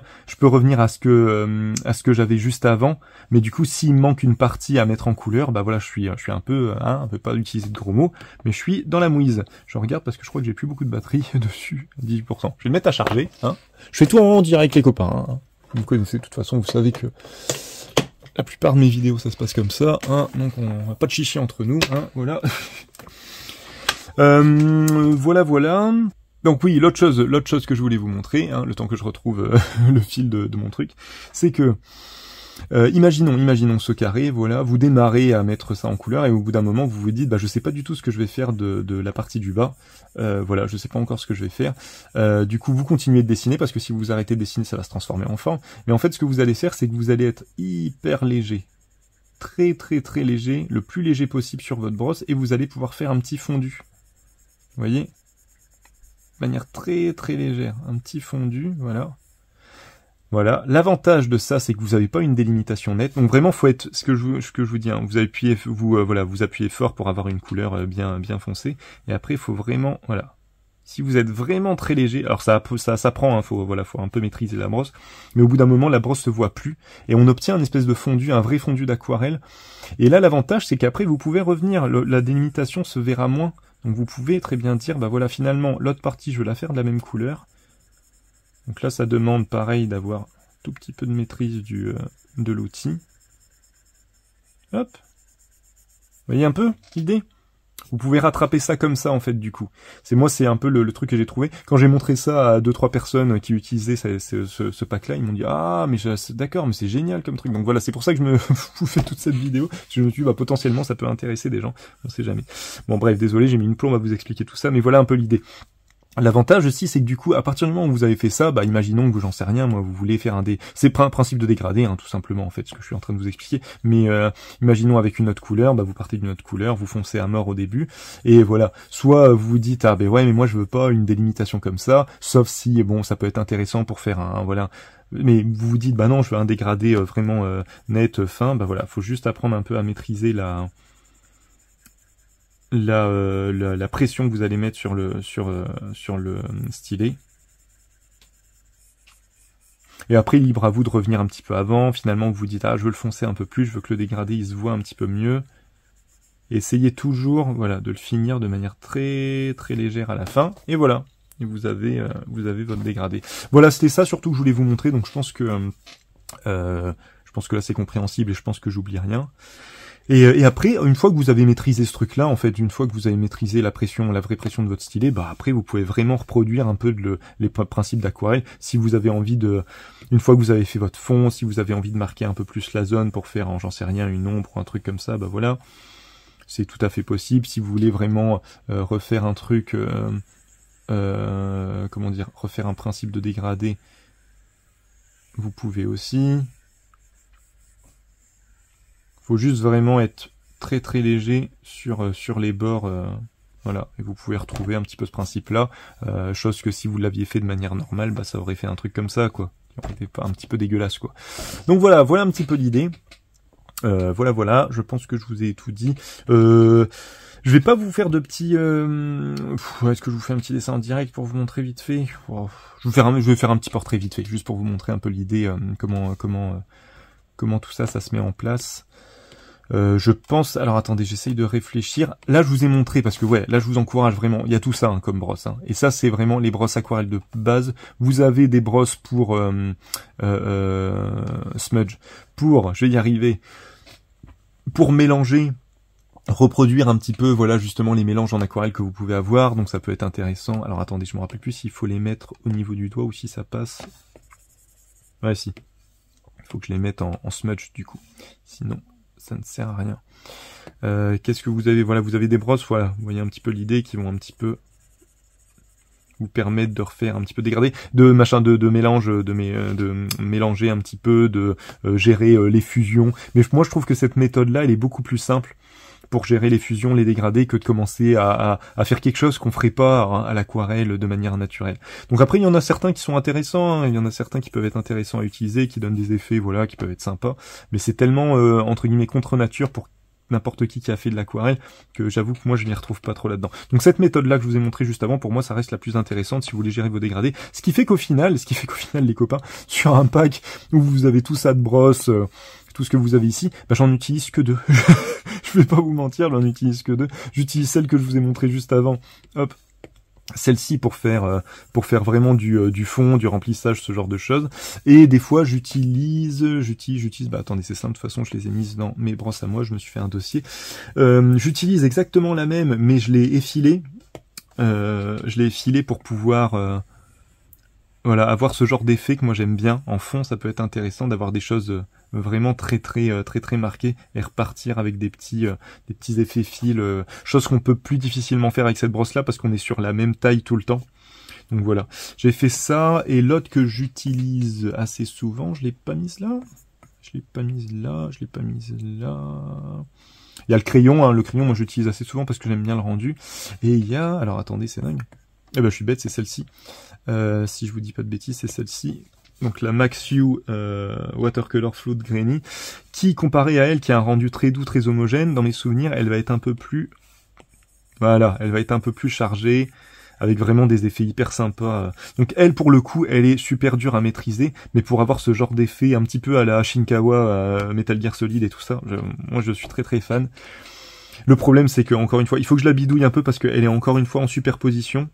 A: à ce que j'avais juste avant, mais du coup, s'il me manque une partie à mettre en couleur, bah voilà, je suis un peu, un peu pas utiliser de gros mots, mais je suis dans la mouise. Je regarde parce que je crois que j'ai plus beaucoup de batterie dessus, 18%. Je vais le mettre à charger, hein. Je fais tout en direct, les copains, hein. Vous me connaissez, de toute façon, vous savez que la plupart de mes vidéos, ça se passe comme ça, hein, donc on va pas de chichi entre nous, hein, voilà. Voilà. Donc oui, l'autre chose que je voulais vous montrer, hein, le temps que je retrouve le fil de mon truc, c'est que imaginons ce carré, voilà, vous démarrez à mettre ça en couleur et au bout d'un moment vous vous dites, bah je sais pas du tout ce que je vais faire de la partie du bas, voilà, je sais pas encore ce que je vais faire. Du coup vous continuez de dessiner parce que si vous arrêtez de dessiner ça va se transformer en forme. Mais en fait ce que vous allez faire c'est que vous allez être hyper léger, très léger, le plus léger possible sur votre brosse et vous allez pouvoir faire un petit fondu. Vous voyez, de manière très légère, un petit fondu, voilà. Voilà, l'avantage de ça, c'est que vous n'avez pas une délimitation nette. Donc vraiment, faut être ce que je vous dis. Hein, vous appuyez, vous appuyez fort pour avoir une couleur bien foncée. Et après, il faut vraiment, voilà. Si vous êtes vraiment très léger, alors ça s'apprend. Hein, faut un peu maîtriser la brosse. Mais au bout d'un moment, la brosse se voit plus et on obtient une espèce de fondu, un vrai fondu d'aquarelle. Et là, l'avantage, c'est qu'après, vous pouvez revenir. La délimitation se verra moins. Donc vous pouvez très bien dire, bah voilà, finalement, l'autre partie, je vais la faire de la même couleur. Donc là, ça demande pareil d'avoir tout petit peu de maîtrise de l'outil. Hop. Vous voyez un peu l'idée? Vous pouvez rattraper ça comme ça en fait du coup. C'est un peu le truc que j'ai trouvé. Quand j'ai montré ça à 2-3 personnes qui utilisaient ce pack-là, ils m'ont dit ah mais d'accord mais c'est génial comme truc. Donc voilà, c'est pour ça que je vous fais toute cette vidéo. Je me suis dit bah potentiellement ça peut intéresser des gens. On sait jamais. Bon bref, désolé, j'ai mis une plombe à vous expliquer tout ça, mais voilà un peu l'idée. L'avantage aussi, c'est que du coup, à partir du moment où vous avez fait ça, bah imaginons que j'en sais rien, moi, vous voulez faire c'est un principe de dégradé, hein, tout simplement, en fait, ce que je suis en train de vous expliquer. Mais imaginons avec une autre couleur, bah vous partez d'une autre couleur, vous foncez à mort au début, et voilà. Soit vous vous dites ah ben ouais, mais moi je veux pas une délimitation comme ça, sauf si bon, ça peut être intéressant pour faire voilà. Mais vous vous dites bah non, je veux un dégradé vraiment net, fin, bah voilà, faut juste apprendre un peu à maîtriser la pression que vous allez mettre sur le stylet. Et après, libre à vous de revenir un petit peu avant. Finalement, vous vous dites, ah, je veux le foncer un peu plus, je veux que le dégradé, il se voit un petit peu mieux. Et essayez toujours, voilà, de le finir de manière très légère à la fin. Et voilà. Et vous avez votre dégradé. Voilà, c'était ça surtout que je voulais vous montrer. Donc, je pense que là, c'est compréhensible et je pense que j'oublie rien. Et après, une fois que vous avez maîtrisé ce truc-là, en fait, une fois que vous avez maîtrisé la vraie pression de votre stylet, bah après vous pouvez vraiment reproduire un peu les principes d'aquarelle. Si vous avez envie une fois que vous avez fait votre fond, si vous avez envie de marquer un peu plus la zone pour faire, j'en sais rien, une ombre ou un truc comme ça, bah voilà, c'est tout à fait possible. Si vous voulez vraiment refaire un truc, comment dire, refaire un principe de dégradé, vous pouvez aussi. Faut juste vraiment être très léger sur les bords, voilà, et vous pouvez retrouver un petit peu ce principe-là, chose que si vous l'aviez fait de manière normale, bah ça aurait fait un truc comme ça, quoi, qui aurait été pas un petit peu dégueulasse, quoi. Donc voilà un petit peu l'idée. Voilà, je pense que je vous ai tout dit. Je vais pas vous faire de petits. Est-ce que je vous fais un petit dessin en direct pour vous montrer vite fait? Je vais faire un petit portrait vite fait, juste pour vous montrer un peu l'idée, comment tout ça se met en place. Je pense, alors attendez, j'essaye de réfléchir. Là, je vous ai montré, parce que ouais, là, je vous encourage vraiment. Il y a tout ça hein, comme brosse. Hein. Et ça, c'est vraiment les brosses aquarelles de base. Vous avez des brosses pour smudge, je vais y arriver, pour mélanger, reproduire un petit peu, voilà, justement, les mélanges en aquarelle que vous pouvez avoir. Donc, ça peut être intéressant. Alors, attendez, je me rappelle plus s'il faut les mettre au niveau du doigt ou si ça passe. Ouais, si. Il faut que je les mette en smudge, du coup. Sinon... ça ne sert à rien. Qu'est-ce que vous avez? Voilà, vous avez des brosses, voilà, vous voyez un petit peu l'idée, qui vont un petit peu vous permettre de refaire un petit peu dégradé, de mélanger un petit peu, de gérer les fusions. Mais moi je trouve que cette méthode-là, elle est beaucoup plus simple pour gérer les fusions, les dégradés, que de commencer à faire quelque chose qu'on ferait pas hein, à l'aquarelle de manière naturelle. Donc après, il y en a certains qui sont intéressants, hein, il y en a certains qui peuvent être intéressants à utiliser, qui donnent des effets, voilà, qui peuvent être sympas, mais c'est tellement, entre guillemets, contre nature pour n'importe qui a fait de l'aquarelle, que j'avoue que moi je n'y retrouve pas trop là-dedans. Donc cette méthode-là que je vous ai montré juste avant, pour moi ça reste la plus intéressante si vous voulez gérer vos dégradés. Ce qui fait qu'au final, les copains, sur un pack où vous avez tout ça de brosse, tout ce que vous avez ici, bah j'en utilise que 2. Je vais pas vous mentir, j'en utilise que 2. J'utilise celle que je vous ai montrée juste avant. Hop. celle-ci pour faire vraiment du fond, du remplissage, ce genre de choses. Et des fois j'utilise, bah attendez, c'est simple, de toute façon je les ai mises dans mes brosses à moi, je me suis fait un dossier. J'utilise exactement la même, mais je l'ai effilée. Pour pouvoir voilà, avoir ce genre d'effet que moi j'aime bien. En fond, ça peut être intéressant d'avoir des choses vraiment très marquées et repartir avec des petits effets fils, chose qu'on peut plus difficilement faire avec cette brosse là parce qu'on est sur la même taille tout le temps. Donc voilà, j'ai fait ça. Et l'autre que j'utilise assez souvent, je l'ai pas mise là, je l'ai pas mise là. Il y a le crayon, hein. Le crayon moi j'utilise assez souvent parce que j'aime bien le rendu. Et il y a, alors attendez, c'est dingue. Eh ben je suis bête, c'est celle-ci. Si je vous dis pas de bêtises, c'est celle-ci. Donc la Max Hue Watercolor Flood Grainy, qui comparée à elle, qui a un rendu très doux, très homogène, dans mes souvenirs, elle va être un peu plus, voilà, elle va être un peu plus chargée, avec vraiment des effets hyper sympas. Donc elle, pour le coup, elle est super dure à maîtriser, mais pour avoir ce genre d'effet un petit peu à la Shinkawa, Metal Gear Solid et tout ça, moi je suis très fan. Le problème c'est que, encore une fois, il faut que je la bidouille un peu parce qu'elle est encore une fois en superposition.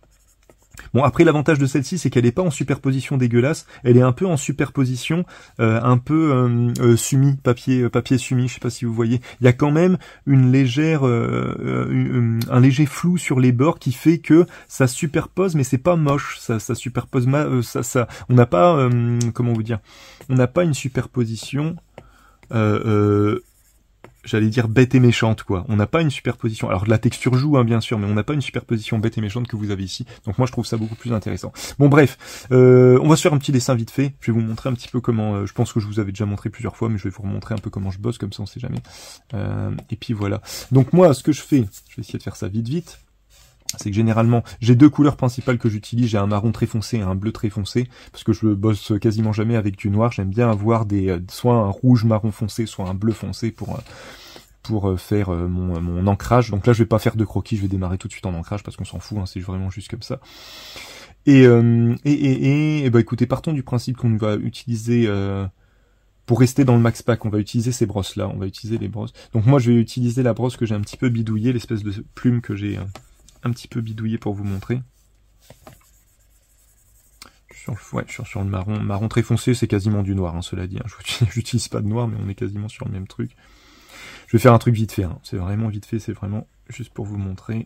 A: Bon, après l'avantage de celle-ci, c'est qu'elle est pas en superposition dégueulasse, elle est un peu en superposition, un peu sumi, papier sumi, je sais pas si vous voyez. Il y a quand même une légère, un léger flou sur les bords qui fait que ça superpose, mais c'est pas moche, ça superpose, on n'a pas, comment vous dire, on n'a pas une superposition. J'allais dire bête et méchante, quoi. On n'a pas une superposition. Alors la texture joue, hein, bien sûr, mais on n'a pas une superposition bête et méchante que vous avez ici. Donc moi je trouve ça beaucoup plus intéressant. Bon bref, on va se faire un petit dessin vite fait. Je vais vous montrer un petit peu comment. Je pense que je vous avais déjà montré plusieurs fois, mais je vais vous remontrer un peu comment je bosse, comme ça on sait jamais. Et puis voilà. Donc moi, ce que je fais, je vais essayer de faire ça vite. C'est que généralement, j'ai deux couleurs principales que j'utilise, j'ai un marron très foncé et un bleu très foncé, parce que je bosse quasiment jamais avec du noir, j'aime bien avoir soit un rouge marron foncé, soit un bleu foncé pour faire mon ancrage. Donc là, je vais pas faire de croquis, je vais démarrer tout de suite en ancrage, parce qu'on s'en fout, hein, c'est vraiment juste comme ça. Et bah écoutez, partons du principe qu'on va utiliser... pour rester dans le max pack, on va utiliser ces brosses là, on va utiliser les brosses. Donc moi, je vais utiliser la brosse que j'ai un petit peu bidouillée, l'espèce de plume que j'ai... un petit peu bidouillé pour vous montrer. Je suis sur le marron très foncé, c'est quasiment du noir, hein, cela dit. Hein. J'utilise pas de noir, mais on est quasiment sur le même truc. Je vais faire un truc vite fait, hein. C'est vraiment vite fait, c'est vraiment juste pour vous montrer.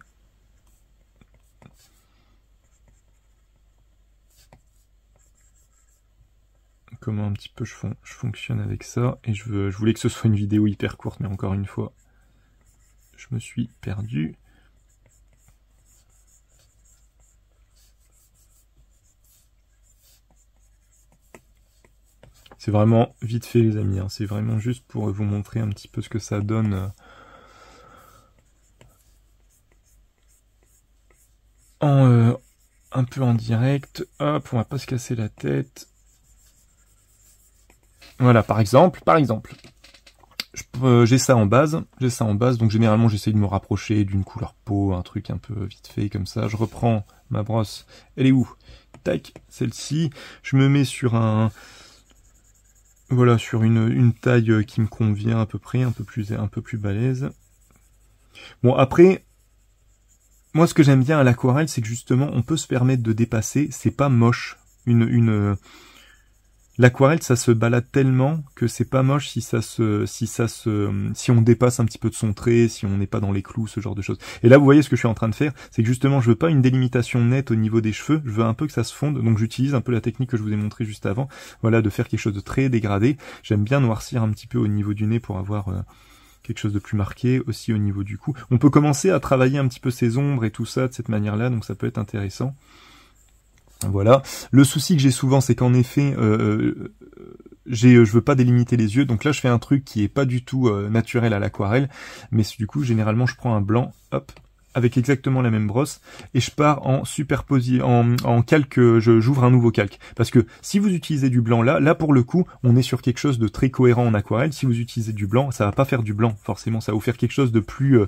A: Comment un petit peu je fonctionne avec ça. Et je voulais que ce soit une vidéo hyper courte, mais encore une fois, je me suis perdu. C'est vraiment vite fait les amis, hein. C'est vraiment juste pour vous montrer un petit peu ce que ça donne un peu en direct. Hop, on va pas se casser la tête. Voilà, par exemple, j'ai ça en base, donc généralement j'essaye de me rapprocher d'une couleur peau, un truc un peu vite fait comme ça. Je reprends ma brosse, elle est où? Tac, celle-ci. Je me mets sur voilà, sur une taille qui me convient à peu près, un peu plus balèze. Bon, après, moi ce que j'aime bien à l'aquarelle, c'est que justement, on peut se permettre de dépasser, c'est pas moche. L'aquarelle, ça se balade tellement que c'est pas moche si on dépasse un petit peu de son trait, si on n'est pas dans les clous, ce genre de choses. Et là, vous voyez ce que je suis en train de faire, c'est que justement, je veux pas une délimitation nette au niveau des cheveux, je veux un peu que ça se fonde, donc j'utilise un peu la technique que je vous ai montrée juste avant, voilà, de faire quelque chose de très dégradé. J'aime bien noircir un petit peu au niveau du nez pour avoir quelque chose de plus marqué, aussi au niveau du cou. On peut commencer à travailler un petit peu ces ombres et tout ça de cette manière-là, donc ça peut être intéressant. Voilà. Le souci que j'ai souvent, c'est qu'en effet, je veux pas délimiter les yeux. Donc là, je fais un truc qui est pas du tout naturel à l'aquarelle. Mais du coup, généralement, je prends un blanc, hop, avec exactement la même brosse, et je pars en superposition, en calque, j'ouvre un nouveau calque. Parce que si vous utilisez du blanc là pour le coup, on est sur quelque chose de très cohérent en aquarelle. Si vous utilisez du blanc, ça va pas faire du blanc, forcément, ça va vous faire quelque chose de plus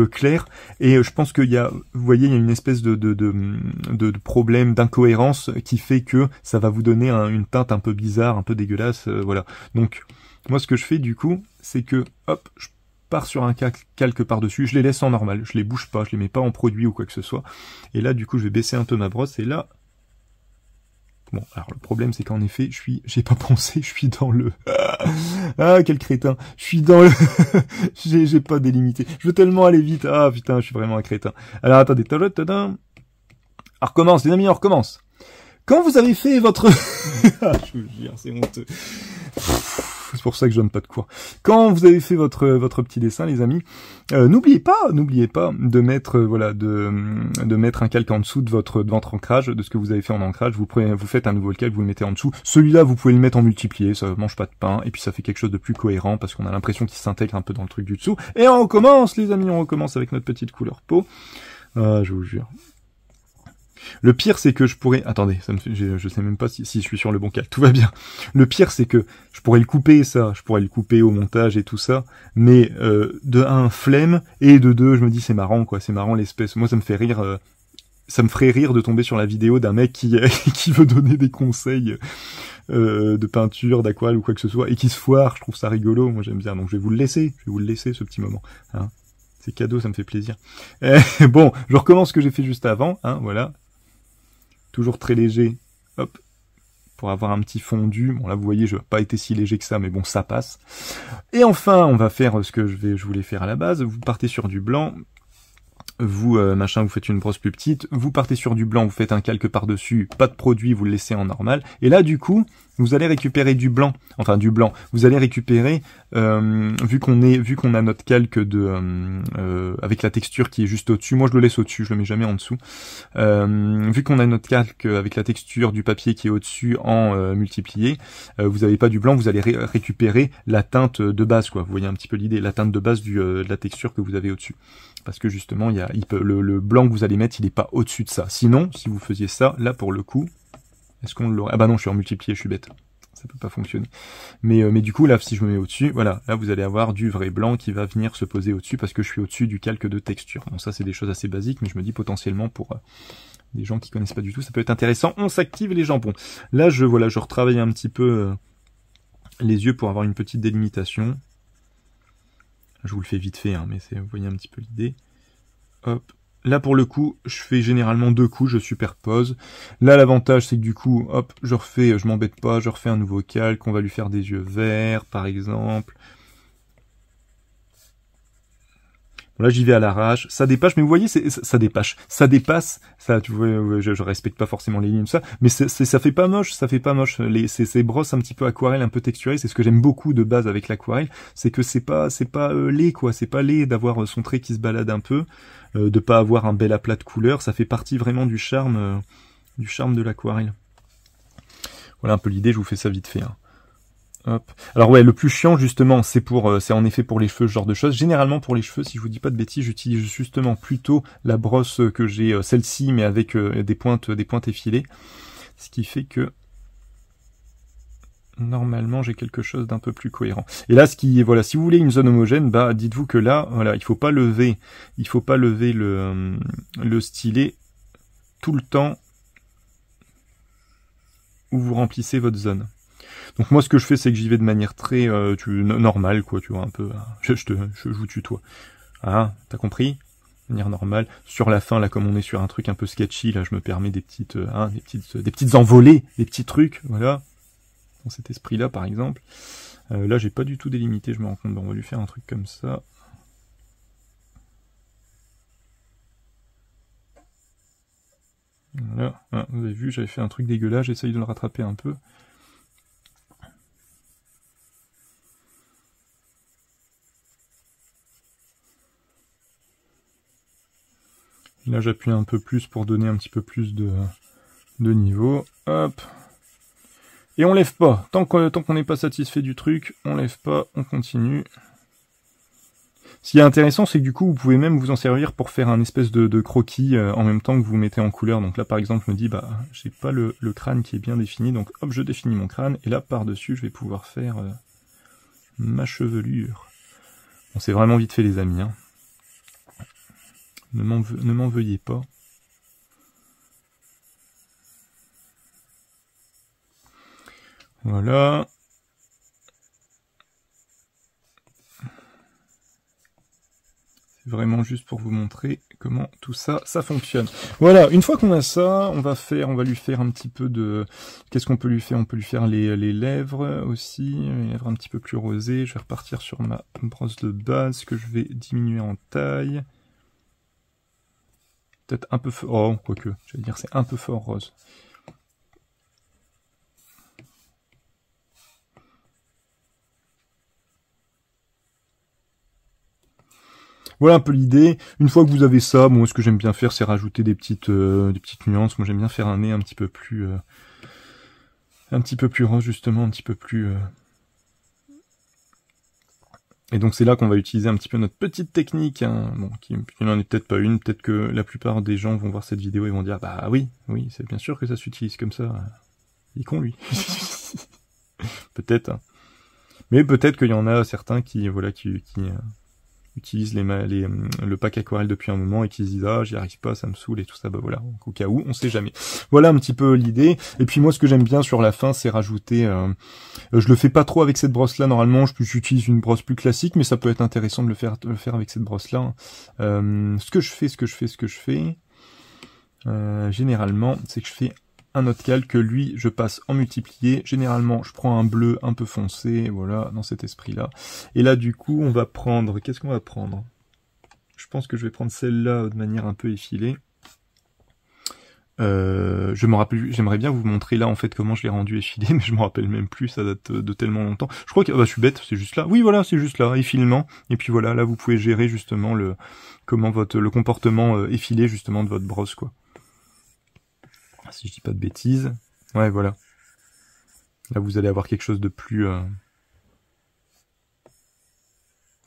A: clair, et je pense qu'il y a, vous voyez, il y a une espèce de problème d'incohérence qui fait que ça va vous donner une teinte un peu bizarre, un peu dégueulasse, voilà. Donc moi ce que je fais du coup, c'est que hop, je pars sur un calque par-dessus, je les laisse en normal, je les bouge pas, je les mets pas en produit ou quoi que ce soit. Et là, du coup, je vais baisser un peu ma brosse, et là... Bon, alors le problème, c'est qu'en effet, j'ai pas pensé, je suis dans le... Ah, quel crétin. Je suis dans le... j'ai pas délimité. Je veux tellement aller vite. Ah, putain, je suis vraiment un crétin. Alors, attendez. On recommence, les amis, on recommence. Quand vous avez fait votre... Ah, je vous jure, c'est honteux. C'est pour ça que je donne pas de cours. Quand vous avez fait votre petit dessin, les amis, n'oubliez pas de mettre voilà de mettre un calque en dessous de votre ancrage, de ce que vous avez fait en ancrage. Vous faites un nouveau calque, vous le mettez en dessous. Celui-là, vous pouvez le mettre en multiplié, ça mange pas de pain, et puis ça fait quelque chose de plus cohérent parce qu'on a l'impression qu'il s'intègre un peu dans le truc du dessous. Et on recommence, les amis, on recommence avec notre petite couleur peau. Ah, je vous jure. Le pire, c'est que je pourrais... Attendez, je sais même pas si je suis sur le bon calque. Tout va bien. Le pire, c'est que je pourrais le couper, ça. Je pourrais le couper au montage et tout ça. Mais de un, flemme. Et de deux, je me dis, c'est marrant, quoi. C'est marrant, l'espèce. Moi, ça me fait rire... ça me ferait rire de tomber sur la vidéo d'un mec qui veut donner des conseils de peinture, d'aquarelle ou quoi que ce soit, et qui se foire. Je trouve ça rigolo. Moi, j'aime bien. Donc, je vais vous le laisser. Je vais vous le laisser, ce petit moment. Hein. C'est cadeau, ça me fait plaisir. Bon, je recommence ce que j'ai fait juste avant. Hein, voilà. Toujours très léger, hop, pour avoir un petit fondu. Bon là vous voyez, je n'ai pas été si léger que ça, mais bon ça passe. Et enfin, on va faire ce que je voulais faire à la base. Vous partez sur du blanc, vous vous faites une brosse plus petite, vous partez sur du blanc, vous faites un calque par-dessus, pas de produit, vous le laissez en normal. Et là du coup, vous allez récupérer du blanc, enfin du blanc. Vous allez récupérer, vu qu'on a notre calque avec la texture qui est juste au-dessus. Moi je le laisse au-dessus, je le mets jamais en dessous. Vu qu'on a notre calque avec la texture du papier qui est au-dessus en multiplié, vous n'avez pas du blanc, vous allez récupérer la teinte de base, quoi. Vous voyez un petit peu l'idée, la teinte de base de la texture que vous avez au-dessus. Parce que justement, le blanc que vous allez mettre, il n'est pas au-dessus de ça. Sinon, si vous faisiez ça, là pour le coup, est-ce qu'on l'aurait? Ah bah non, je suis en multiplié, je suis bête. Ça peut pas fonctionner. Mais du coup, là, si je me mets au-dessus, voilà, là vous allez avoir du vrai blanc qui va venir se poser au-dessus parce que je suis au-dessus du calque de texture. Bon, ça c'est des choses assez basiques, mais je me dis potentiellement pour des gens qui connaissent pas du tout, ça peut être intéressant. On s'active les jambons. Là, je retravaille un petit peu les yeux pour avoir une petite délimitation. Je vous le fais vite fait, hein, mais vous voyez un petit peu l'idée. Hop. Là, pour le coup, je fais généralement 2 coups, je superpose. Là, l'avantage, c'est que du coup, hop, je m'embête pas, je refais un nouveau calque, on va lui faire des yeux verts, par exemple. Bon, là, j'y vais à l'arrache, ça dépasse, mais vous voyez, ça dépasse, ça, tu vois, je respecte pas forcément les lignes, ça, mais ça fait pas moche, ces brosses un petit peu aquarelles, un peu texturées, c'est ce que j'aime beaucoup de base avec l'aquarelle, c'est que c'est pas laid, quoi, c'est pas laid d'avoir son trait qui se balade un peu, de pas avoir un bel aplat de couleurs, ça fait partie vraiment du charme de l'aquarelle. Voilà un peu l'idée, je vous fais ça vite fait, hein. Hop. Alors ouais, le plus chiant justement, c'est en effet pour les cheveux, ce genre de choses. Généralement pour les cheveux, si je vous dis pas de bêtises, j'utilise justement plutôt la brosse que j'ai, celle-ci, mais avec des pointes effilées, ce qui fait que normalement j'ai quelque chose d'un peu plus cohérent. Et là, voilà, si vous voulez une zone homogène, bah dites-vous que là, voilà, il faut pas lever le stylet tout le temps où vous remplissez votre zone. Donc moi ce que je fais c'est que j'y vais de manière très normale, quoi, tu vois, un peu. Je vous tutoie. Ah, t'as compris? De manière normale. Sur la fin, là, comme on est sur un truc un peu sketchy, là je me permets des petites envolées, des petits trucs, voilà. Dans cet esprit-là par exemple. Là j'ai pas du tout délimité, je me rends compte. Bon, on va lui faire un truc comme ça. Voilà, ah, vous avez vu, j'avais fait un truc dégueulasse, j'essaye de le rattraper un peu. Là, j'appuie un peu plus pour donner un petit peu plus de niveau. Hop. Et on lève pas. Tant qu'on n'est pas satisfait du truc, on lève pas, on continue. Ce qui est intéressant, c'est que du coup, vous pouvez même vous en servir pour faire un espèce de croquis en même temps que vous mettez en couleur. Donc là, par exemple, je me dis, bah, j'ai pas le crâne qui est bien défini, donc hop, je définis mon crâne. Et là, par-dessus, je vais pouvoir faire ma chevelure. Bon, c'est vraiment vite fait, les amis, hein. Ne m'en veuillez pas. Voilà. C'est vraiment juste pour vous montrer comment tout ça, ça fonctionne. Voilà, une fois qu'on a ça, on va lui faire un petit peu de... Qu'est-ce qu'on peut lui faire? On peut lui faire les lèvres aussi, les lèvres un petit peu plus rosées. Je vais repartir sur ma brosse de base que je vais diminuer en taille. Peut-être un peu fort... Oh, quoique, j'allais dire c'est un peu fort rose. Voilà un peu l'idée. Une fois que vous avez ça, moi ce que j'aime bien faire, c'est rajouter des petites nuances. Moi j'aime bien faire un nez un petit peu plus rose justement, un petit peu plus. Et donc c'est là qu'on va utiliser un petit peu notre petite technique, hein. Bon, qui n'en est peut-être pas une. Peut-être que la plupart des gens vont voir cette vidéo et vont dire bah oui, c'est bien sûr que ça s'utilise comme ça. Il est con lui. Peut-être. Hein. Mais peut-être qu'il y en a certains qui utilisent le pack aquarelle depuis un moment et qui se disent ah j'y arrive pas, ça me saoule et tout ça, bah voilà, donc, au cas où, on sait jamais. Voilà un petit peu l'idée. Et puis moi ce que j'aime bien sur la fin c'est rajouter, je le fais pas trop avec cette brosse là normalement, j'utilise une brosse plus classique mais ça peut être intéressant de le faire avec cette brosse là. Ce que je fais, généralement c'est que je fais un autre calque, lui je passe en multiplié, généralement je prends un bleu un peu foncé, voilà, dans cet esprit-là. Et là du coup on va prendre, qu'est-ce qu'on va prendre? Je pense que je vais prendre celle-là de manière un peu effilée. Je me rappelle, j'aimerais bien vous montrer là en fait comment je l'ai rendu effilé, mais je me rappelle même plus, ça date de tellement longtemps. Je crois que, je suis bête, c'est juste là. Oui voilà, c'est juste là, effilement. Et puis voilà, là vous pouvez gérer justement le comportement effilé justement de votre brosse quoi. Si je dis pas de bêtises. Ouais, voilà. Là, vous allez avoir quelque chose de plus...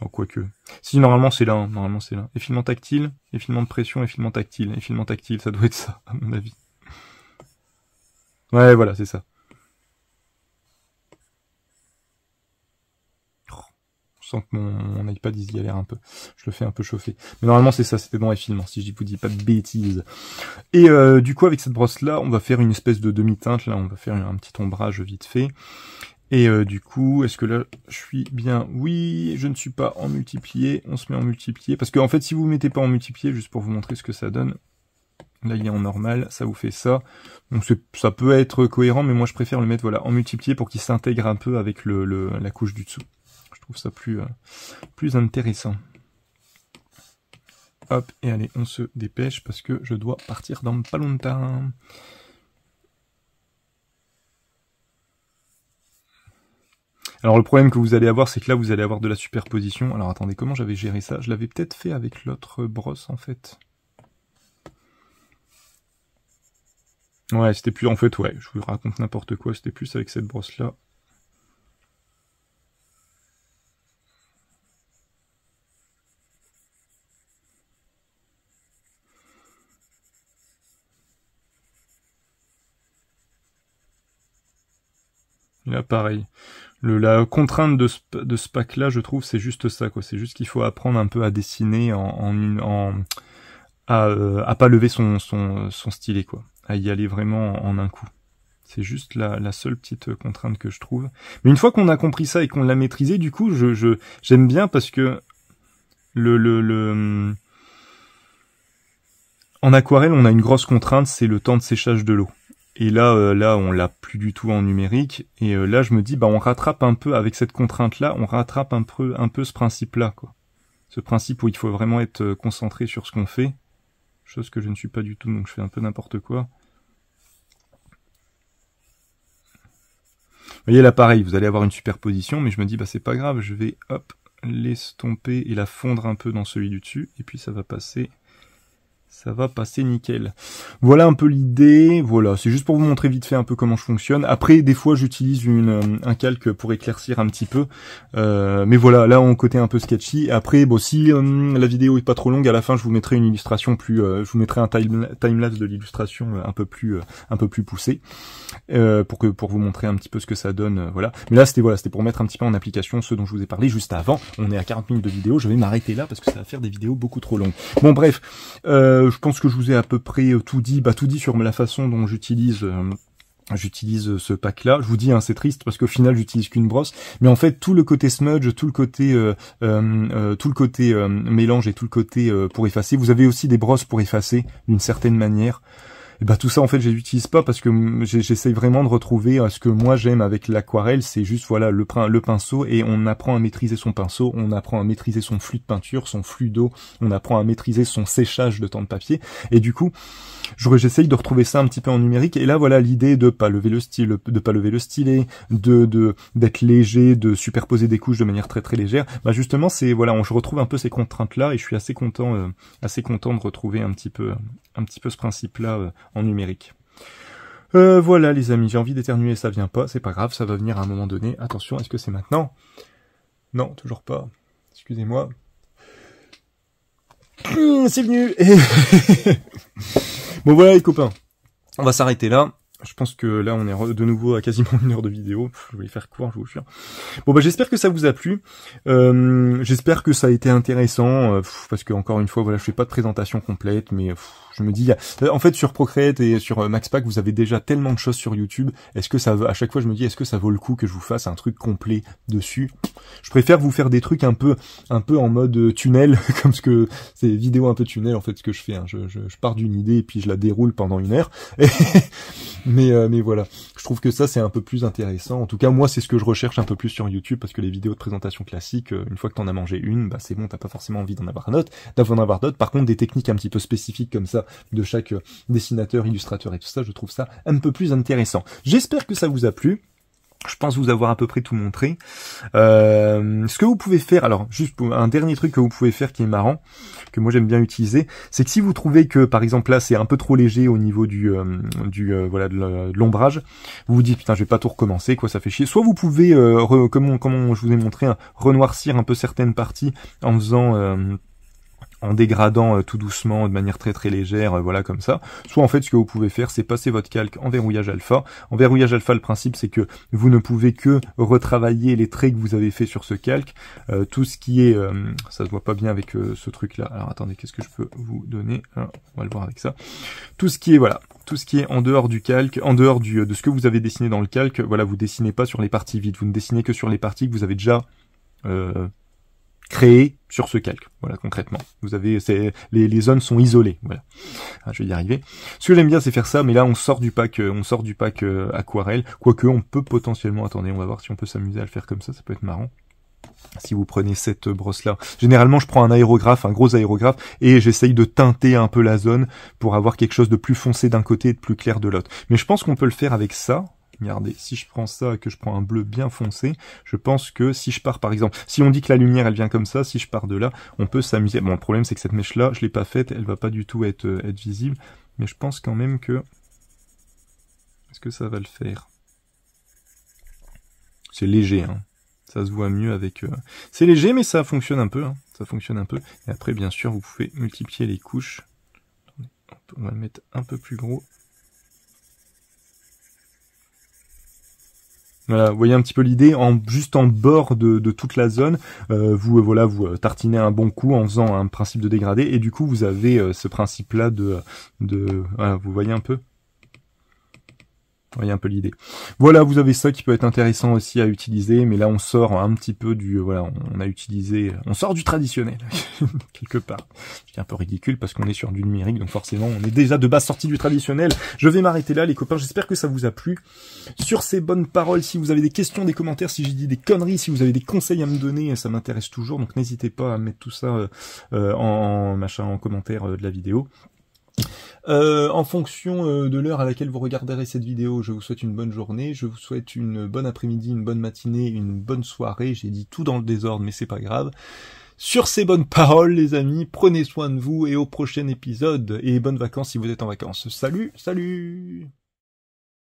A: Oh, quoique. Si, normalement, c'est là. Hein. Normalement, c'est là. Effilement tactile, effilement de pression, effilement tactile. Effilement tactile, ça doit être ça, à mon avis. Ouais, voilà, c'est ça. Je sens que mon iPad il galère un peu. Je le fais un peu chauffer. Mais normalement c'est ça, c'était dans effilement, si je vous dis pas de bêtises. Et du coup avec cette brosse là, on va faire une espèce de demi-teinte, là on va faire un petit ombrage vite fait. Et du coup, est-ce que là je suis bien? Oui, je ne suis pas en multiplié, on se met en multiplié. Parce que en fait si vous ne mettez pas en multiplié, juste pour vous montrer ce que ça donne, là il est en normal, ça vous fait ça. Donc ça peut être cohérent, mais moi je préfère le mettre voilà en multiplié pour qu'il s'intègre un peu avec la couche du dessous. Je trouve ça plus intéressant. Hop, et allez, on se dépêche parce que je dois partir dans pas longtemps. Alors le problème que vous allez avoir, c'est que là vous allez avoir de la superposition. Alors attendez, comment j'avais géré ça? Je l'avais peut-être fait avec l'autre brosse en fait. Ouais, c'était plus... En fait, ouais, je vous raconte n'importe quoi, c'était plus avec cette brosse-là. Là, pareil. La contrainte de ce pack-là, je trouve, c'est juste ça, quoi. C'est juste qu'il faut apprendre un peu à dessiner à pas lever son stylet, quoi. À y aller vraiment en un coup. C'est juste la seule petite contrainte que je trouve. Mais une fois qu'on a compris ça et qu'on l'a maîtrisé, du coup, j'aime bien parce que en aquarelle, on a une grosse contrainte, c'est le temps de séchage de l'eau. Et là, on l'a plus du tout en numérique. Et là, je me dis, bah, on rattrape un peu avec cette contrainte-là, on rattrape un peu ce principe-là, quoi. Ce principe où il faut vraiment être concentré sur ce qu'on fait. Chose que je ne suis pas du tout, donc je fais un peu n'importe quoi. Vous voyez là, pareil, vous allez avoir une superposition, mais je me dis, bah, c'est pas grave, je vais, hop, l'estomper et la fondre un peu dans celui du dessus, et puis ça va passer nickel. Voilà un peu l'idée, voilà, c'est juste pour vous montrer vite fait un peu comment je fonctionne. Après, des fois, j'utilise un calque pour éclaircir un petit peu, mais voilà, là, on côté un peu sketchy. Après, bon, si la vidéo est pas trop longue, à la fin, je vous mettrai une illustration je vous mettrai un timelapse de l'illustration un peu plus poussé, pour vous montrer un petit peu ce que ça donne, voilà. Mais là, c'était pour mettre un petit peu en application ce dont je vous ai parlé juste avant. On est à 40 minutes de vidéo, je vais m'arrêter là parce que ça va faire des vidéos beaucoup trop longues. Bon, bref, je pense que je vous ai à peu près tout dit sur la façon dont j'utilise j'utilise ce pack-là. Je vous dis, hein, c'est triste parce qu'au final, j'utilise qu'une brosse. Mais en fait, tout le côté smudge, tout le côté mélange et tout le côté pour effacer. Vous avez aussi des brosses pour effacer d'une certaine manière. Et ben tout ça en fait je l'utilise pas parce que j'essaye vraiment de retrouver ce que moi j'aime avec l'aquarelle, c'est juste voilà le pinceau, et on apprend à maîtriser son pinceau, on apprend à maîtriser son flux de peinture, son flux d'eau, on apprend à maîtriser son séchage de temps de papier, et du coup j'essaye de retrouver ça un petit peu en numérique. Et là voilà l'idée de pas lever le stylet, d'être léger, de superposer des couches de manière très très légère. Bah justement c'est voilà, je retrouve un peu ces contraintes là et je suis assez content de retrouver un petit peu ce principe là en numérique. Voilà les amis, j'ai envie d'éternuer, ça vient pas, c'est pas grave, ça va venir à un moment donné. Attention, est-ce que c'est maintenant? Non, toujours pas. Excusez-moi. C'est venu. Bon voilà les copains, on va s'arrêter là. Je pense que là on est de nouveau à quasiment 1 heure de vidéo. Je vais faire court, je vous jure. Bon bah j'espère que ça vous a plu. J'espère que ça a été intéressant, parce que encore une fois voilà, je fais pas de présentation complète, mais je me dis, en fait sur Procreate et sur MaxPack vous avez déjà tellement de choses sur YouTube. Est-ce que ça à chaque fois je me dis, est-ce que ça vaut le coup que je vous fasse un truc complet dessus? Je préfère vous faire des trucs un peu en mode tunnel, comme ce que c'est vidéo un peu tunnel en fait ce que je fais. Hein. Je pars d'une idée et puis je la déroule pendant 1 heure. Mais voilà, je trouve que ça c'est un peu plus intéressant. En tout cas moi c'est ce que je recherche un peu plus sur YouTube, parce que les vidéos de présentation classiques, une fois que t'en as mangé une, bah c'est bon, t'as pas forcément envie d'en avoir d'autres. Par contre des techniques un petit peu spécifiques comme ça de chaque dessinateur, illustrateur et tout ça, je trouve ça un peu plus intéressant. J'espère que ça vous a plu. Je pense vous avoir à peu près tout montré. Ce que vous pouvez faire, alors juste un dernier truc que vous pouvez faire qui est marrant, que moi j'aime bien utiliser, c'est que si vous trouvez que par exemple là c'est un peu trop léger au niveau voilà de l'ombrage, vous vous dites putain je vais pas tout recommencer, quoi ça fait chier. Soit vous pouvez comme je vous ai montré, renoircir un peu certaines parties en faisant en dégradant tout doucement, de manière très très légère, voilà comme ça. Soit en fait ce que vous pouvez faire, c'est passer votre calque en verrouillage alpha. En verrouillage alpha, le principe c'est que vous ne pouvez que retravailler les traits que vous avez fait sur ce calque. Tout ce qui est, ça se voit pas bien avec ce truc là. Alors attendez, qu'est-ce que je peux vous donner? On va le voir avec ça. Tout ce qui est voilà, tout ce qui est en dehors du calque, en dehors de ce que vous avez dessiné dans le calque, voilà, vous dessinez pas sur les parties vides, vous ne dessinez que sur les parties que vous avez déjà créé sur ce calque, voilà concrètement. Vous avez les zones sont isolées, voilà. Je vais y arriver. Ce que j'aime bien c'est faire ça, mais là on sort du pack aquarelle, quoique on peut potentiellement, attendez, on va voir si on peut s'amuser à le faire comme ça peut être marrant. Si vous prenez cette brosse là, généralement je prends un aérographe, un gros aérographe, et j'essaye de teinter un peu la zone pour avoir quelque chose de plus foncé d'un côté et de plus clair de l'autre. Mais je pense qu'on peut le faire avec ça. Regardez, si je prends ça et que je prends un bleu bien foncé, je pense que si je pars par exemple, si on dit que la lumière elle vient comme ça, si je pars de là, on peut s'amuser. Bon, le problème c'est que cette mèche là, je l'ai pas faite, elle va pas du tout être visible, mais je pense quand même que... Est-ce que ça va le faire? C'est léger, hein. Ça se voit mieux avec... C'est léger, mais ça fonctionne un peu, hein. Ça fonctionne un peu. Et après, bien sûr, vous pouvez multiplier les couches. On va le mettre un peu plus gros. Voilà, vous voyez un petit peu l'idée, juste en bord de toute la zone, vous tartinez un bon coup en faisant un principe de dégradé, et du coup vous avez ce principe-là voilà, vous voyez un peu. Vous voyez un peu l'idée. Voilà, vous avez ça qui peut être intéressant aussi à utiliser, mais là on sort un petit peu on sort du traditionnel, quelque part. C'est un peu ridicule parce qu'on est sur du numérique, donc forcément on est déjà de base sorti du traditionnel. Je vais m'arrêter là les copains, j'espère que ça vous a plu. Sur ces bonnes paroles, si vous avez des questions, des commentaires, si j'ai dit des conneries, si vous avez des conseils à me donner, ça m'intéresse toujours, donc n'hésitez pas à mettre tout ça en commentaire de la vidéo. En fonction de l'heure à laquelle vous regarderez cette vidéo, je vous souhaite une bonne journée, je vous souhaite une bonne après-midi, une bonne matinée, une bonne soirée. J'ai dit tout dans le désordre, mais c'est pas grave. Sur ces bonnes paroles, les amis, prenez soin de vous et au prochain épisode. Et bonnes vacances si vous êtes en vacances. Salut, salut!